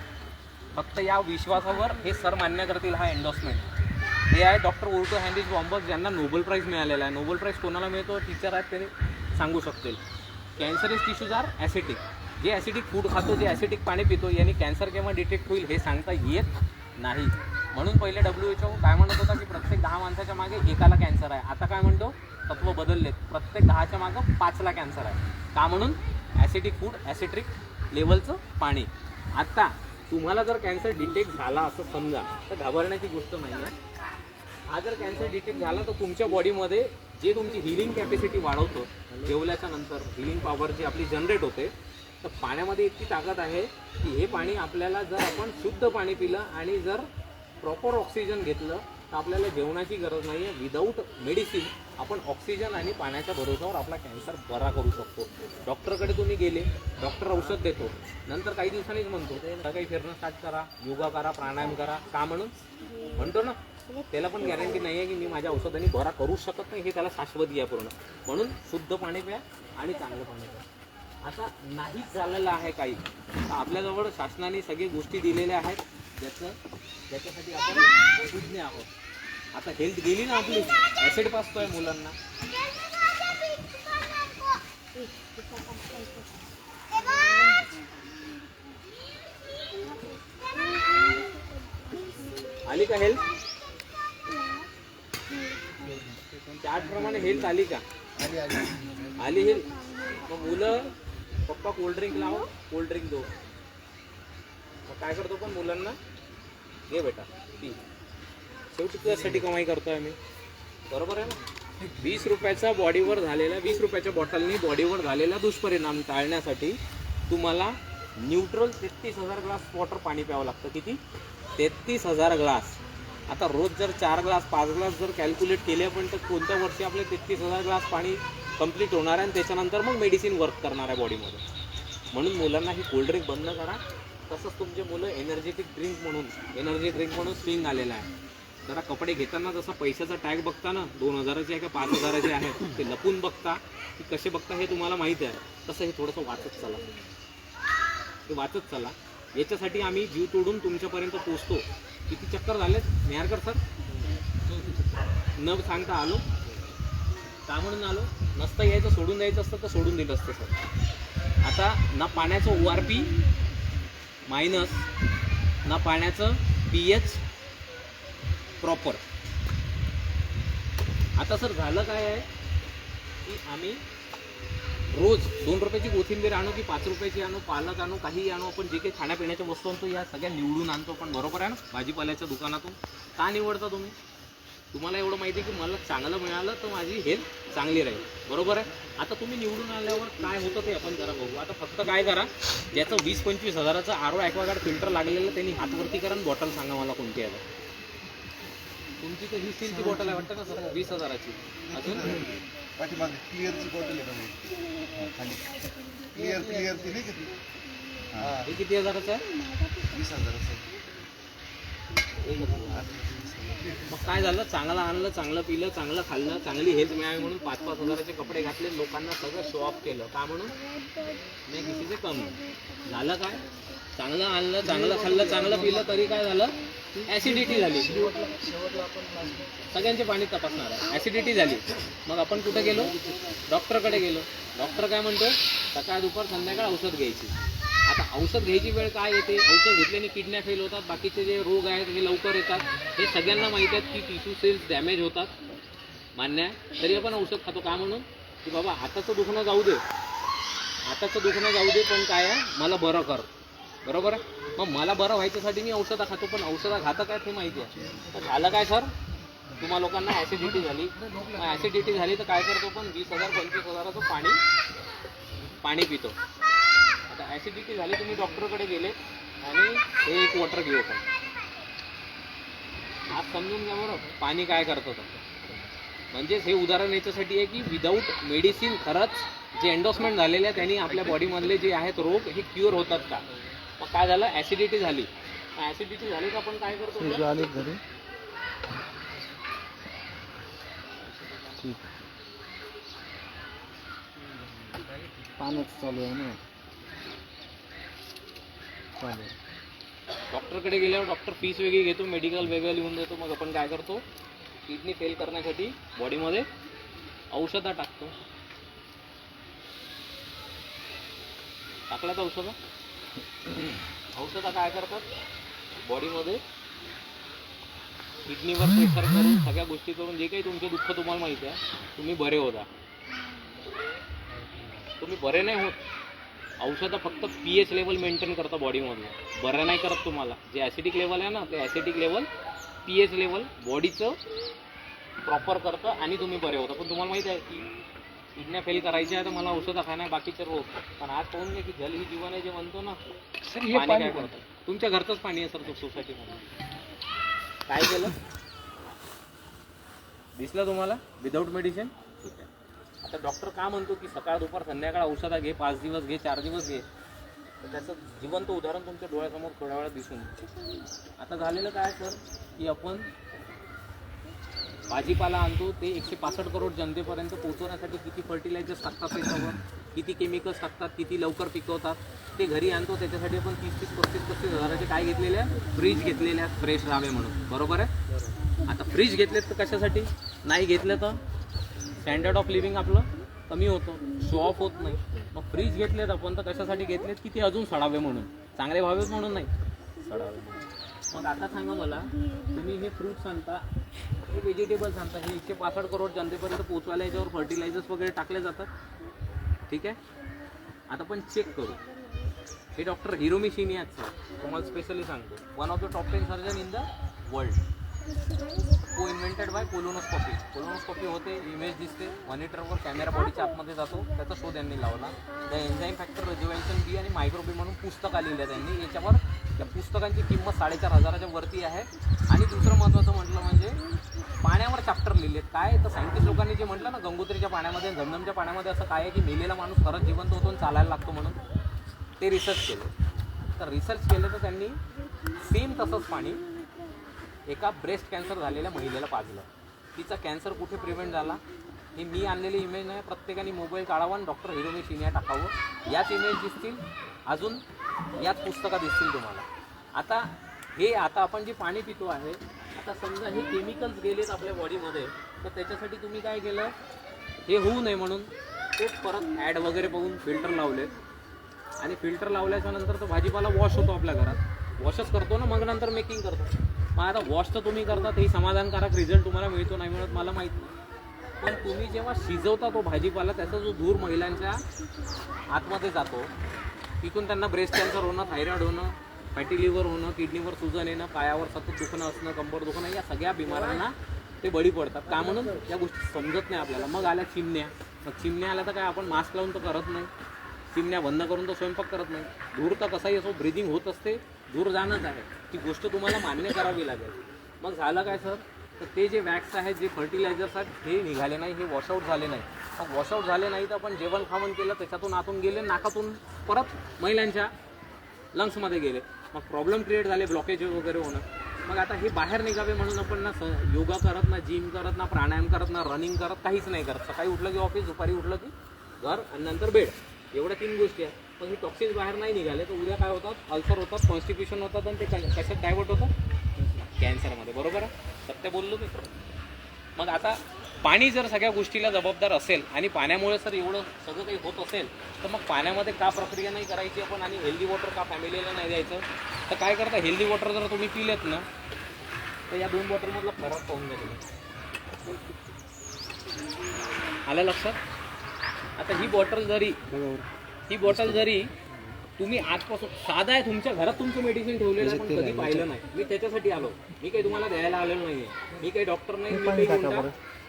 फक्त या विश्वासावर हे सर मान्य करतील, हा एन्डोर्समेंट. हे आहे डॉक्टर ओर्टो हॅन्ड्रिच बॉम्बर्ग, ज्यांना नोबेल प्राईज मिळालेला आहे. नोबेल प्राईज कोणाला मिळतो? टीचर आहेत, त्यांनी सांगू शकतील. Cancerous tissues are acidic. जे ॲसिडिक फूड खातो, जे ॲसिडिक पाणी पितो, यांनी कॅन्सर केव्हा डिटेक्ट होईल हे सांगता येत नाही. म्हणून पहिले WHO काय म्हणत होता की प्रत्येक 10 माणसाच्या मागे एकाला कॅन्सर आहे. आता काय म्हणतो? तत्व बदललेत, प्रत्येक 10च्या मागं 5ला कॅन्सर आहे. का म्हणून? ॲसिडिक फूड, ॲसिडिक लेवलचं पाणी. आता तुम्हाला जर कॅन्सर डिटेक्ट झाला असं समजा तर घाबरण्याची गोष्ट नाही आहे. हा जर कॅन्सर डिटेक्ट झाला तर तुमच्या बॉडीमध्ये जे तुमची हिलिंग कॅपॅसिटी वाढवतं, जेवल्याच्या नंतर हिलिंग पॉवर जी आपली जनरेट होते, तर पाण्यामध्ये इतकी ताकद आहे की हे पाणी आपल्याला जर आपण शुद्ध पाणी पिलं आणि जर प्रॉपर ऑक्सिजन घेतलं तर आपल्याला जेवणाची गरज नाही आहे. विदाऊट मेडिसिन आपण ऑक्सिजन आणि पाण्याच्या भरोश्यावर आपला कॅन्सर बरा करू शकतो. डॉक्टरकडे तुम्ही गेले, डॉक्टर औषध देतो, नंतर काही दिवसांनीच म्हणतो सकाळी फिरणं स्टार्ट करा, योगा करा, प्राणायाम करा. का म्हणून म्हणतो ना? त्याला पण गॅरंटी नाही आहे की मी माझ्या औषधांनी बरा करू शकत नाही, हे त्याला शाश्वती आहे पूर्ण. म्हणून शुद्ध पाणी प्या आणि चांगलं पाणी प्या. आता नाहीच झालेलं आहे काही, तर आपल्याजवळ शासनाने सगळी गोष्टी दिलेल्या आहेत ज्याच्यासाठी आपण सुज्ञ आहोत. आता हेल्थ गेली ना आपली, ॲसिड पाजतोय मुलांना. आली का हेल्थ? त्याचप्रमाणे हेल्थ आली का? आली हेल्थ. मग मुलं पप्पा कोल्ड्रिंक लाव, कोल्ड्रिंक दो. मग काय करतो पण मुलांना? घे बेटा पी. शेवटी तुझ्यासाठी कमाई करतोय मी, बरोबर आहे ना? 20 रुपयाचा बॉडीवर झालेला, 20 रुपयाच्या बॉटलनी बॉडीवर झालेला दुष्परिणाम टाळण्यासाठी तुम्हाला न्यूट्रल 33,000 ग्लास वॉटर पाणी प्यावं लागतं. किती? 33,000 ग्लास. आता रोज जर 4 ग्लास 5 ग्लास जर कॅल्क्युलेट केले आपण तर कोणत्या वर्षी आपले 33,000 ग्लास पाणी कंप्लीट होणार आहे आणि त्याच्यानंतर मग मेडिसिन वर्क करणार आहे बॉडीमध्ये. म्हणून मुलांना ही कोल्ड्रिंक बंद करा. तसंच तुमचे मुलं एनर्जेटिक ड्रिंक म्हणून स्विंग आलेला आहे. जरा कपडे घेताना जसं पैशाचा टॅग बघता ना, 2,000चे आहे का 5,000चे आहे, ते लपून बघता की कसे बघता हे तुम्हाला माहिती आहे. तसं हे थोडंसं वाचत चला, ते वाचत चला. याच्यासाठी आम्ही जीव तोडून तुमच्यापर्यंत पोचतो. किती चक्कर झालेत नेहारकर सर? न सांगता आलो. का म्हणून आलो? नसतं यायचं, सोडून द्यायचं असतं तर सोडून दिलं असतं सर. आता ना पाण्याचं ORP मायनस, ना पाण्याचं pH प्रॉपर. आता सर झालं काय आहे की आम्ही रोज 2 रुपयाची कोथिंबीर आणू की 5 रुपयाची आणू, पालक आणू, काही आणू, आपण जे काही खाण्यापिण्याच्या वस्तू आणतो या सगळ्या निवडून आणतो. पण बरोबर आहे ना? भाजीपाल्याच्या दुकानातून का निवडता तुम्ही? तुम्हाला एवढं माहिती आहे की मला चांगलं मिळालं तर माझी हेल्थ चांगली राहील, बरोबर आहे? आता तुम्ही निवडून आल्यावर काय होतं ते आपण जरा बघू. आता फक्त काय करा, ज्याचं 20-25 हजाराचं RO ॲक्वागार्ड फिल्टर लागलेलं त्यांनी हातवरती करा आणि बॉटल सांगा मला कोणती आहे. तुमची तर ही स्टीलची बॉटल आहे वाटतं ना सर, 20,000ची. अजून पाठीमागे क्लिअरची बॉटल आहे खाली, क्लिअर ती नाही किती? हे किती हजाराचं आहे? 20,000. मग काय झालं? चांगलं आणलं, चांगलं पिलं, चांगलं खाल्लं, चांगली हेल्थ मिळावी म्हणून 5-5 हजाराचे कपडे घातले, लोकांना सगळं शो ऑफ केलं. का म्हणून? नाही कितीचे कमी झालं. काय चांगलं आणलं, चांगलं खाल्लं, चांगलं पिलं तरी काय झालं? ॲसिडिटी झाली. सगळ्यांचे पाणी तपासणार आहे, ॲसिडिटी झाली. मग आपण कुठे गेलो? डॉक्टरकडे गेलो. डॉक्टर काय म्हणतो? सकाळ दुपार संध्याकाळ औषध घ्यायची. आता औषध घ्यायची वेळ काय येते? औषध घेतल्याने किडन्या फेल होतात, बाकीचे जे रोग आहेत हे लवकर येतात. हे सगळ्यांना माहीत आहेत की टिश्यू सेल्स डॅमेज होतात, मान्य आहे. तरी आपण औषध खातो. का म्हणून? की बाबा आताचं दुखणं जाऊ दे, पण काय आहे, मला बरं कर, बरोबर आहे? मग मला बरं व्हायच्यासाठी मी औषधं खातो, पण औषधं खातं काय ते माहिती आहे. तर झालं काय सर? तुम्हा लोकांना ॲसिडिटी झाली. मग ॲसिडिटी झाली तर काय करतो पण 20,000 25,000चं पाणी पितो. आता ॲसिडिटी झाली, तुम्ही डॉक्टरकडे गेले आणि हे एक वॉटर घेऊ पण आज समजून घ्या बरं पाणी काय करतं. म्हणजेच हे उदाहरण याच्यासाठी आहे की विदाऊट मेडिसिन खरंच जे एन्डोर्समेंट झालेले आहे त्यांनी आपल्या बॉडीमधले जे आहेत रोग हे क्युअर होतात का. मग काय झालं, ॲसिडिटी झाली. ॲसिडिटी झाली तर आपण काय करतो, घरी पाण्याचं चालू आहे ना. चालेल. डॉक्टरकडे गेल्यावर डॉक्टर फीस वेगळी घेतो, मेडिकल वेगळं लिहून देतो. मग आपण काय करतो, किडनी फेल करण्यासाठी बॉडीमध्ये औषधं टाकतो. टाकल्यात औषधं काय करतात, बॉडीमध्ये किडनीवर प्रेशर करून सगळ्या गोष्टी करून जे काही तुमचे दुःख तुम्हाला माहिती आहे तुम्ही बरे होता. तुम्ही बरे नाही होत. औषधं फक्त pH लेवल मेंटेन करतं बॉडीमधलं, बरं नाही करत तुम्हाला. जे ॲसिडिक लेवल आहे ना ते ॲसिडिक लेवल pH लेवल बॉडीचं प्रॉपर करतं आणि तुम्ही बरे होता. पण तुम्हाला माहिती आहे की किडन्या फेल करायच्या आहे तर मला औषधं खाणं आहे, बाकीचे रोग. पण आज पाहून घ्या की जल ही जीवन आहे जे म्हणतो ना, पाणी काय करतं. तुमच्या घरचंच पाणी आहे सर सोसायटीमध्ये. काय केलं दिसलं तुम्हाला, विदाऊट मेडिसिन. ठीक आहे. आता डॉक्टर का म्हणतो की सकाळ दुपार संध्याकाळ औषधं घे, 5 दिवस घे, 4 दिवस घे, तर त्याचं जिवंत उदाहरण तुमच्या डोळ्यासमोर थोड्या वेळात दिसून येतं. आता झालेलं काय सर की आपण भाजीपाला आणतो ते 165 करोड जनतेपर्यंत पोहोचवण्यासाठी किती फर्टिलायझर्स टाकतात त्याच्यावर, किती केमिकल्स टाकतात, किती लवकर पिकवतात. ते घरी आणतो त्याच्यासाठी आपण 30-35 हजाराचे काय घेतलेले आहे, फ्रीज घेतलेले आहेत फ्रेश राहावे म्हणून. बरोबर आहे. आता फ्रीज घेतलेत तर कशासाठी, नाही घेतलं तर स्टँडर्ड ऑफ लिव्हिंग आपलं कमी होतं, शो ऑफ होत नाही. मग फ्रीज घेतलेत आपण तर कशासाठी घेतलेत की ते अजून सडावे म्हणून, चांगले व्हावेत म्हणून नाही, सडावे. मग आता सांगा मला, तुम्ही हे फ्रूट्स आणता, हे व्हेजिटेबल्स आणता, हे 165 करोड जनतेपर्यंत पोहोचवायला याच्यावर फर्टिलायझर्स वगैरे टाकले जातात. ठीक आहे. आता पण चेक करू. हे डॉक्टर हिरोमी शिनिया आहेत सर, तुम्हाला स्पेशली सांगतो, 1 of the top 10 surgeon in the world. को इन्व्हेंटेड बाय कोलोनोस्कॉपी. कोलोनोस्कॉपी होते, इमेज दिसते, मॉनिटरवर कॅमेरा बॉडीच्या आतमध्ये जातो, त्याचा शोध त्यांनी लावला. द एन्झाईम फॅक्टर रेज्युवेशन बी आणि मायक्रोबी म्हणून पुस्तकं लिहिलं त्यांनी. याच्यावर त्या पुस्तकांची किंमत 4,500च्या वरती आहे. आणि दुसरं महत्त्वाचं म्हटलं म्हणजे पाण्यावर चॅप्टर लिहिलेत. काय तर सायंटिस्ट लोकांनी जे म्हटलं ना, गंगोत्रीच्या पाण्यामध्ये, झमझमच्या पाण्यामध्ये असं काय आहे की मेलेला माणूस खरंच जिवंत होतो आणि चालायला लागतो म्हणून ते रिसर्च केलं. तर रिसर्च केलं तर त्यांनी सेम तसंच पाणी एका ब्रेस्ट कॅन्सर झालेल्या महिलेला पाजलं. तिचा कॅन्सर कुठे प्रिव्हेंट झाला, ही मी आणलेली इमेज नाही. प्रत्येकाने मोबाईल काढावा आणि डॉक्टर हिरोमी शिनिया टाकावं. याच इमेज दिसतील, अजून याच पुस्तकात दिसतील तुम्हाला. आता आपण जे पाणी पितो आहे, आता समजा हे केमिकल्स गेलेत आपल्या बॉडीमध्ये, तर त्याच्यासाठी तुम्ही काय केलं, हे होऊ नये म्हणून ते परत ॲड वगैरे बघून फिल्टर लावलेत. आणि फिल्टर लावल्याच्या नंतर तो भाजीपाला वॉश होतो आपल्या घरात, वॉशच करतो ना, मग नंतर मेकिंग करतो. मग आता वॉश तर तुम्ही करता, ते समाधानकारक रिझल्ट तुम्हाला मिळतो नाही मिळत मला माहीत नाही. पण तुम्ही जेव्हा शिजवता तो भाजीपाला, त्याचा जो धूर महिलांच्या आतमध्ये जातो, तिथून त्यांना ब्रेस्ट कॅन्सर होणं, थायरॉइड होणं, फॅटी लिव्हर होणं, किडनीवर सुजन येणं, पायावर सतत दुखणं असणं, कंबर दुखणं, या सगळ्या बिमाऱ्यांना ते बळी पडतात. का म्हणून या गोष्टी समजत नाही आपल्याला. मग आल्या चिमण्या. मग चिमण्या आल्या तर काय आपण मास्क लावून तर करत नाही, चिमण्या बंद करून तर स्वयंपाक करत नाही. धूर तर कसाही असो ब्रिदिंग होत असते, दूर जाणंच आहे. ती गोष्ट तुम्हाला मान्य करावी लागेल. मग झालं काय सर, तर ते जे वॅक्स आहेत, जे फर्टिलायझर्स आहेत, हे निघाले नाही, हे वॉशआउट झाले नाही. मग वॉशआउट झाले नाही तर आपण जेवण खावण केलं, त्याच्यातून आतून गेले, नाकातून परत महिलांच्या लंग्समध्ये गेले. मग प्रॉब्लेम क्रिएट झाले, ब्लॉकेज वगैरे होणं. मग आता हे बाहेर निघावे म्हणून आपण ना योगा करत, ना जिम करत, ना प्राणायाम करत, ना रनिंग करत, काहीच नाही करत. सकाळी उठलं की ऑफिस, दुपारी उठलं की घर आणि नंतर बेड, एवढ्या 3 गोष्टी आहेत. पण हे टॉक्सिन्स बाहेर नाही निघाले तर उद्या काय होतात, अल्सर होतात, कॉन्स्टिप्युशन होतात आणि ते कशात डायवर्ट होतं, कॅन्सरमध्ये. बरोबर आहे, सत्य बोललो मी. मग आता पाणी जर सगळ्या गोष्टीला जबाबदार असेल आणि पाण्यामुळे सर एवढं सगळं काही होत असेल, तर मग पाण्यामध्ये का प्रक्रिया नाही करायची आपण आणि हेल्दी वॉटर का फॅमिलीला नाही द्यायचं. तर काय करता, हेल्दी वॉटर जर तुम्ही पिलेत ना, तर या 2 बॉटलमधला फरक पाहून घ्या तुम्ही. आलं लक्षात. आता ही बॉटल जरी तुम्ही आजपासून साधा आहे, तुमच्या घरात तुमचं मेडिसिन ठेवलेलं आहे, पण कधी पाहिलं नाही. मी त्याच्यासाठी आलो. मी काही तुम्हाला द्यायला आलेलो नाहीये. मी काही डॉक्टर नाही, मी काही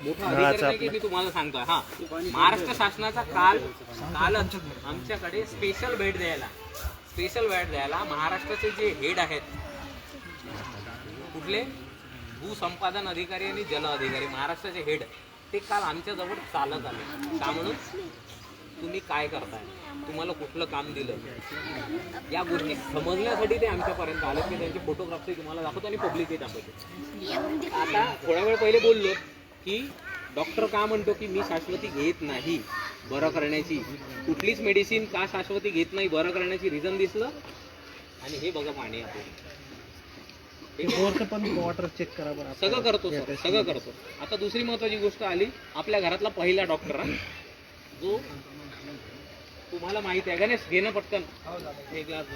मोठा अधिकारी नाही की मी तुम्हाला सांगतोय. हा, महाराष्ट्र शासनाचा कालच आमच्याकडे स्पेशल भेट द्यायला महाराष्ट्राचे जे हेड आहेत, कुठले भूसंपादन अधिकारी आणि जल अधिकारी, महाराष्ट्राचे हेड, ते काल आमच्याजवळ चालत आले. का म्हणून तुम्ही काय करताय, तुम्हाला कुठलं काम दिलं, या गोष्टी समजण्यासाठी ते आमच्यापर्यंत आले की त्यांचे फोटोग्राफी तुम्हाला दाखवतो आणि पब्लिकही दाखवतो. आता थोड्या वेळ पहिले बोललो की डॉक्टर का म्हणतो की मी शाश्वती घेत नाही बरं करण्याची, कुठलीच मेडिसिन का शाश्वती घेत नाही बरं करण्याची रिझन दिसलं. आणि हे बघा पाणी आपण पण वॉटर चेक करा बरं. सगळं करतो सर, सगळं करतो. आता दुसरी महत्वाची गोष्ट आली, आपल्या घरातला पहिला डॉक्टर जो तुम्हाला माहिती आहे. गणेश घेणं पटकन एक ग्लास.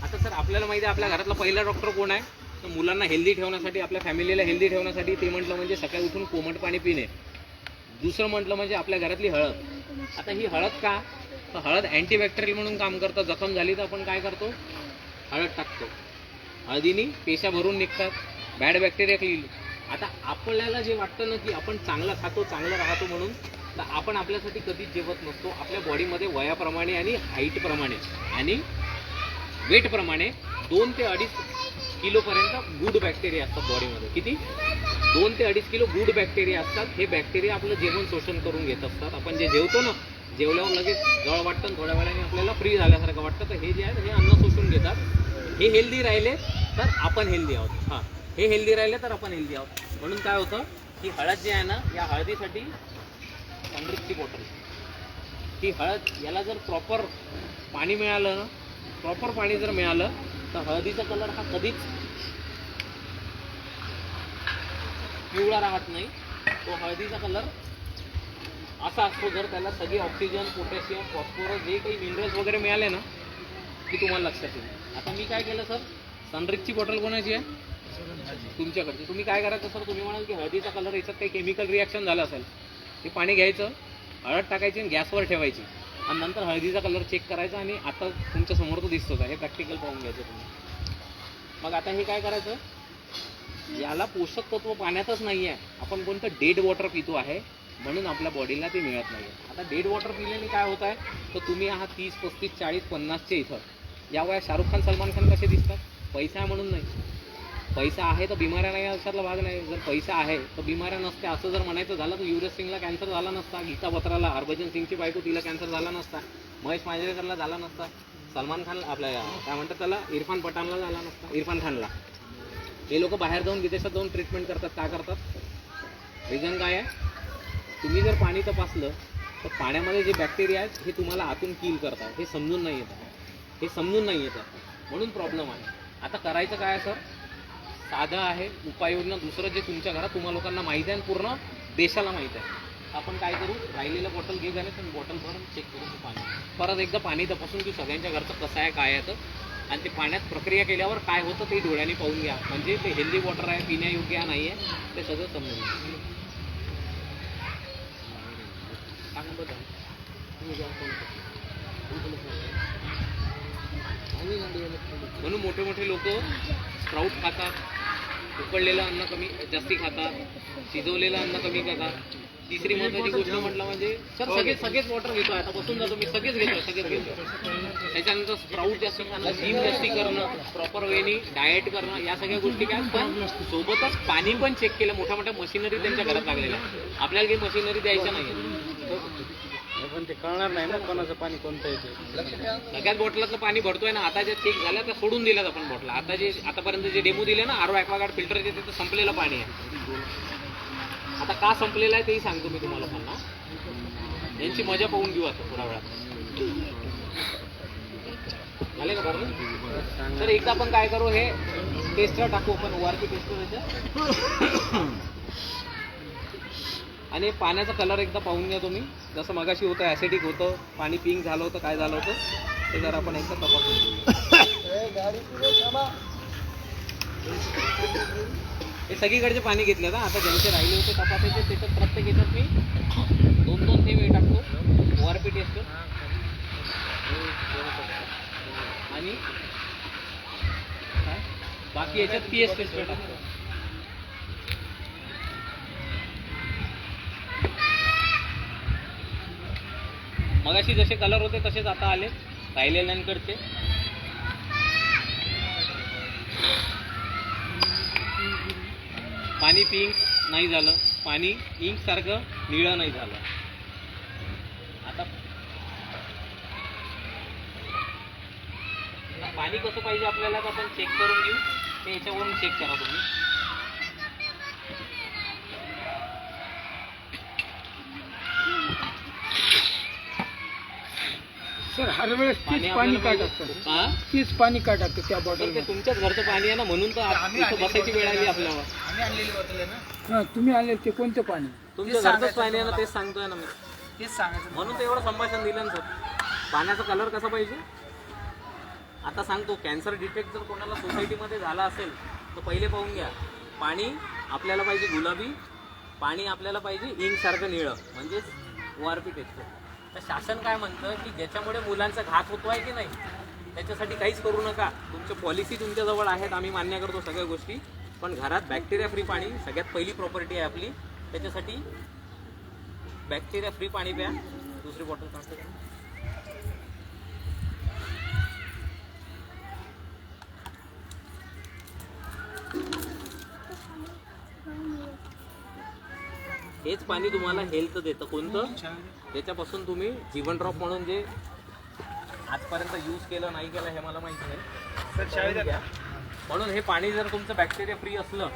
आता सर आपल्याला माहिती आहे आपल्या घरातला पहिला डॉक्टर कोण आहे. तर मुलांना हेल्दी ठेवण्यासाठी, आपल्या फॅमिलीला हेल्दी ठेवण्यासाठी ते म्हटलं म्हणजे सकाळी उठून कोमट पाणी पिणे. दुसरं म्हटलं म्हणजे आपल्या घरातली हळद. आता ही हळद का, तर हळद अँटीबॅक्टेरियल म्हणून काम करतं. जखम झाली तर आपण काय करतो, हळद टाकतो. हळदीने पेशा भरून निघतात, बॅड बॅक्टेरिया क्लीन. आता आपल्याला जे वाटतं ना की आपण चांगलं खातो, चांगलं राहतो म्हणून, तर आपण आपल्यासाठी कधीच जेवत नसतो. आपल्या बॉडीमध्ये वयाप्रमाणे आणि हाईटप्रमाणे आणि वेटप्रमाणे 2 ते 2.5 किलोपर्यंत गुड बॅक्टेरिया असतात बॉडीमध्ये. किती? 2 ते 2.5 किलो गुड बॅक्टेरिया असतात. हे बॅक्टेरिया आपलं जेवण शोषण करून घेत असतात. आपण जे जेवतो ना, जेवल्यावर लगेच जळ वाटतं, थोड्या वेळाने आपल्याला फ्री झाल्यासारखं वाटतं. तर हे जे आहे हे अन्न शोषून घेतात. हे हेल्दी राहिले तर आपण हेल्दी आहोत. हां, हे हेल्दी राहिले तर आपण हेल्दी आहोत. म्हणून काय होतं की हळद जी आहे ना, या हळदीसाठी अमृतची बॉटल. ही हळद, याला जर प्रॉपर पाणी मिळालं ना, प्रॉपर पाणी जर मिळालं तर हळदीचा कलर हा कधीच पिवळा राहत नाही. तो हळदीचा कलर असा असतो जर त्याला सगळे ऑक्सिजन, पोटॅशियम, फॉस्फरस जे काही मिनरल्स वगैरे मिळाले ना, की तुम्हाला लक्षात येईल. आता मी काय केलं सर, सनरिचची बॉटल कोणाची आहे, तुमच्याकडची. तुम्ही काय करायचं सर, तुम्ही म्हणाल की हळदीचा कलर, याच्यात काही केमिकल रिॲक्शन झालं असेल, ते पाणी घ्यायचं, हळद टाकायची आणि गॅसवर ठेवायची आणि नंतर हळदीचा कलर चेक करायचा. आणि आता तुमच्या समोर तो दिसतोच आहे, हे प्रॅक्टिकल पाहून घ्यायचं तुम्ही. मग आता हे काय करायचं, याला पोषक तत्व पाण्यातच नाही आहे. आपण कोणतं डेड वॉटर पितो आहे म्हणून आपल्या बॉडीला ते मिळत नाही. आता डेड वॉटर पिल्याने काय होत आहे, तर तुम्ही आहात 30, 35, 40, 50चे इथं. या वयात शाहरुख खान, सलमान खान कसे दिसतात, पैसा आहे म्हणून नाही. पैसा आहे तर बिमाऱ्या नाही अशातला भाग नाही. जर पैसा आहे तर बिमाऱ्या नसते. असं जर म्हणायचं झालं तर युवराज सिंगला कॅन्सर झाला नसता, गीता बत्राला, हरभजन सिंगची बायको, तिला कॅन्सर झाला नसता, महेश मांजरेकरला झाला नसता, सलमान खान, आपल्या काय म्हणतात त्याला, इरफान पठाणला झाला नसता, इरफान खानला. हे लोक बाहेर जाऊन, विदेशात जाऊन ट्रीटमेंट करतात. काय करतात, रिझन काय आहे, तुम्ही जर पाणी तपासलं तर पाण्यामध्ये जे बॅक्टेरिया आहेत हे तुम्हाला आतून किल करतात. हे समजून नाही येतं, म्हणून प्रॉब्लेम आहे. आता करायचं काय आहे सर, साधं आहे उपाययोजना. दुसरं जे तुमच्या घरात तुम्हा लोकांना माहिती आहे आणि पूर्ण देशाला माहिती आहे, आपण काय करू, राहिलेलं बॉटल घे जाणे आणि बॉटल भरून चेक करू पाणी. परत एकदा पाणी तपासून की सगळ्यांच्या घरचं कसं आहे, काय आहे तर, आणि ते पाण्यात प्रक्रिया केल्यावर काय होतं ते डोळ्यांनी पाहून घ्या. म्हणजे ते हेल्दी वॉटर आहे, पिण्यायोग्य आहे नाही आहे ते सगळं समजून घ्या. म्हणून मोठे मोठे लोक स्प्राऊट खातात, उकडलेलं अन्न कमी जास्ती खातात, शिजवलेलं अन्न कमी खातात. तिसरी महत्वाची गोष्ट म्हटलं म्हणजे सर सगळेच वॉटर घेतो. आता बसून जातो मी, सगळेच घेतो. त्याच्यानंतर स्प्राऊट जास्त खाणं, जिम जास्ती करणं, प्रॉपर वेनी डाएट करणं, या सगळ्या गोष्टी काय. पण सोबतच पाणी पण चेक केलं. मोठ्या मोठ्या मशिनरी त्यांच्या घरात लागलेल्या, आपल्याला काही मशिनरी द्यायच्या नाही. पण ते कळणार नाही ना कोणाचं पाणी कोणतं येते. सगळ्यात बॉटलातलं पाणी भरतोय ना, आता जे चेक झालं तर सोडून दिल्यात आपण बॉटला. आता जे आतापर्यंत जे डेमो दिले ना, आरो ॲक्वागार्ड फिल्टरचे, ते संपलेलं पाणी आहे. आता का संपलेलं आहे तेही सांगतो मी तुम्हाला. पुन्हा यांची मजा पाहून घेऊ आता थोड्या वेळात. झाले का बरोबर. तर एकदा आपण काय करू, हे टेस्टर टाकू आपण, ORP टेस्टर. आणि पाण्याचा कलर एकदा पाहून घ्या तुम्ही. जसं मगाशी होतं, ॲसिडिक होतं, पाणी पिंक झालं होतं, काय झालं होतं ते जर आपण एकदा तपासून हे सगळीकडचे पाणी घेतले ना. आता ज्यांचे राहिले होते तपासायचे त्याच्यात प्रत्येक याच्यात मी 2-2 थेंब टाकतो. ORP टेस्ट आणि काय बाकी याच्यात PS टेस्ट टाकतो. मगाशी जसे कलर होते तसेच आता आले राहिलेल्यांकडचे. पाणी पिंक नाही झालं, पाणी इंक सारखं निळं नाही झालं. आता पाणी कसं पाहिजे आपल्याला तर आपण चेक करून घेऊ. ते याच्यावरून चेक करा तुम्ही. सर हर वेळेस तीच पाणी का टाकतात? हा तीच पाणी का टाकतं त्या तर बॉटल? ते तुमच्याच घरचं पाणी आहे ना, म्हणून तर इथं बसायची वेळ आली आपल्यावर. आम्ही आणलेली बॉटल आहे ना, हा तुम्ही आले ते कोणतं पाणी? तुमच्या घरचंच पाणी आहे ना, तेच सांगतोय ना मी. तेच सांगायचं. म्हणून तर एवढं संभाषण दिलं ना सर. पाण्याचा कलर कसा पाहिजे आता सांगतो. कॅन्सर डिटेक्ट जर कोणाला सोसायटीमध्ये झाला असेल तर पहिले पाहून घ्या. पाणी आपल्याला पाहिजे गुलाबी, पाणी आपल्याला पाहिजे इंकसारखं निळं, म्हणजेच ORP टेस्ट. तर शासन काय म्हणतं की ज्याच्यामुळे मुलांचा घात होतो आहे की नाही त्याच्यासाठी काहीच करू नका. तुमच्या पॉलिसी तुमच्याजवळ आहेत, आम्ही मान्य करतो सगळ्या गोष्टी, पण घरात बॅक्टेरिया फ्री पाणी सगळ्यात पहिली प्रॉपर्टी आहे आपली. त्याच्यासाठी बॅक्टेरिया फ्री पाणी प्या. दुसरी बॉटल काढतो. हेच पाणी तुम्हाला हेल्थ देतं. कोणतं? त्याच्यापासून तुम्ही जीवन ड्रॉप म्हणून जे आजपर्यंत यूज केलं नाही केलं हे मला माहिती नाही. म्हणून हे पाणी जर तुमचं बॅक्टेरिया फ्री असलं,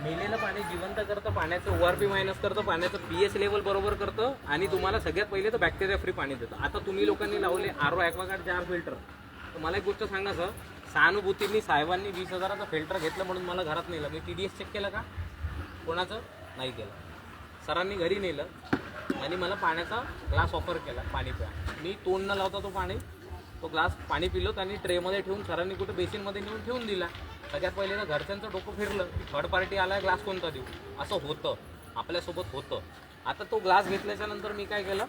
मेलेलं पाणी जिवंत करतं, पाण्याचं ORP मायनस करतं, पाण्याचं PS लेवल बरोबर करतं आणि तुम्हाला सगळ्यात पहिले तर बॅक्टेरिया फ्री पाणी देतं. आता तुम्ही लोकांनी लावले RO ॲक्वागार्ड 4 फिल्टर. तर मला एक गोष्ट सांगा सर, सहानुभूतींनी साहेबांनी 20,000चं फिल्टर घेतलं म्हणून मला घरात नेलं. मी TDS चेक केलं का? कोणाचं नाही केलं. सरांनी घरी नेलं आणि मला पाण्याचा ग्लास ऑफर केला, पाणी प्या. मी तोंड न लावता तो ग्लास पाणी पिलो. त्यांनी ट्रेमध्ये ठेवून सरांनी कुठे बेसिनमध्ये नेऊन ठेवून दिला. सगळ्यात पहिले तर घरच्यांचं डोकं फिरलं, थर्ड पार्टी आला, ग्लास कोणता देऊ. असं होतं, आपल्यासोबत होतं. आता तो ग्लास घेतल्याच्या नंतर मी काय केलं,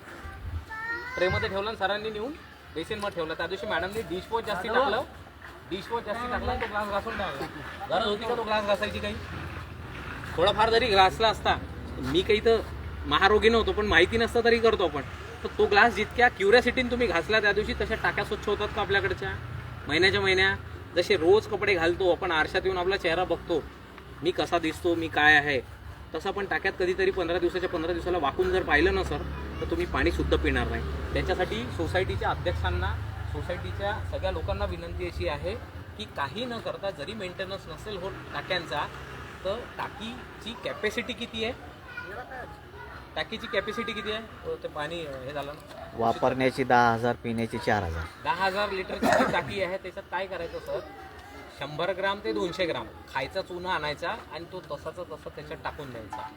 ट्रेमध्ये ठेवला आणि सरांनी नेऊन बेसिनमध्ये ठेवला. त्या दिवशी मॅडमनी डिशवॉश जास्ती टाकला आणि तो ग्लास घासून टाकला. गरज होती का तो ग्लास घासायची? काही थोडाफार जरी ग्लासला असता, मी काही तर महारोगी नव्हतो पण माहिती नसतं तरी करतो आपण. तर तो ग्लास जितक्या क्युरियासिटीने तुम्ही घासला त्या दिवशी, तशा टाक्या स्वच्छ होतात का आपल्याकडच्या? महिन्याच्या महिन्या. जसे रोज कपडे घालतो आपण, आरशात येऊन आपला चेहरा बघतो, मी कसा दिसतो, मी काय आहे, तसं पण टाक्यात कधीतरी 15 दिवसाला वाकून जर पाहिलं ना सर, तर तुम्ही पाणी शुद्ध पिणार नाही. त्याच्यासाठी सोसायटीच्या अध्यक्षांना, सोसायटीच्या सगळ्या लोकांना विनंती अशी आहे की काही न करता, जरी मेंटेनन्स नसेल होत टाक्यांचा, तर टाकीची कॅपॅसिटी किती आहे? टाकीची कॅपॅसिटी किती आहे? ते पाणी हे झालं ना, वापरण्याची 10,000, पिण्याची 4,000. 10,000 लिटरची टाकी आहे. त्याच्यात काय करायचं सर, 100 ग्राम ते 200 ग्राम खायचा चुना आणायचा आणि तो तसाचा तसा त्याच्यात टाकून द्यायचा.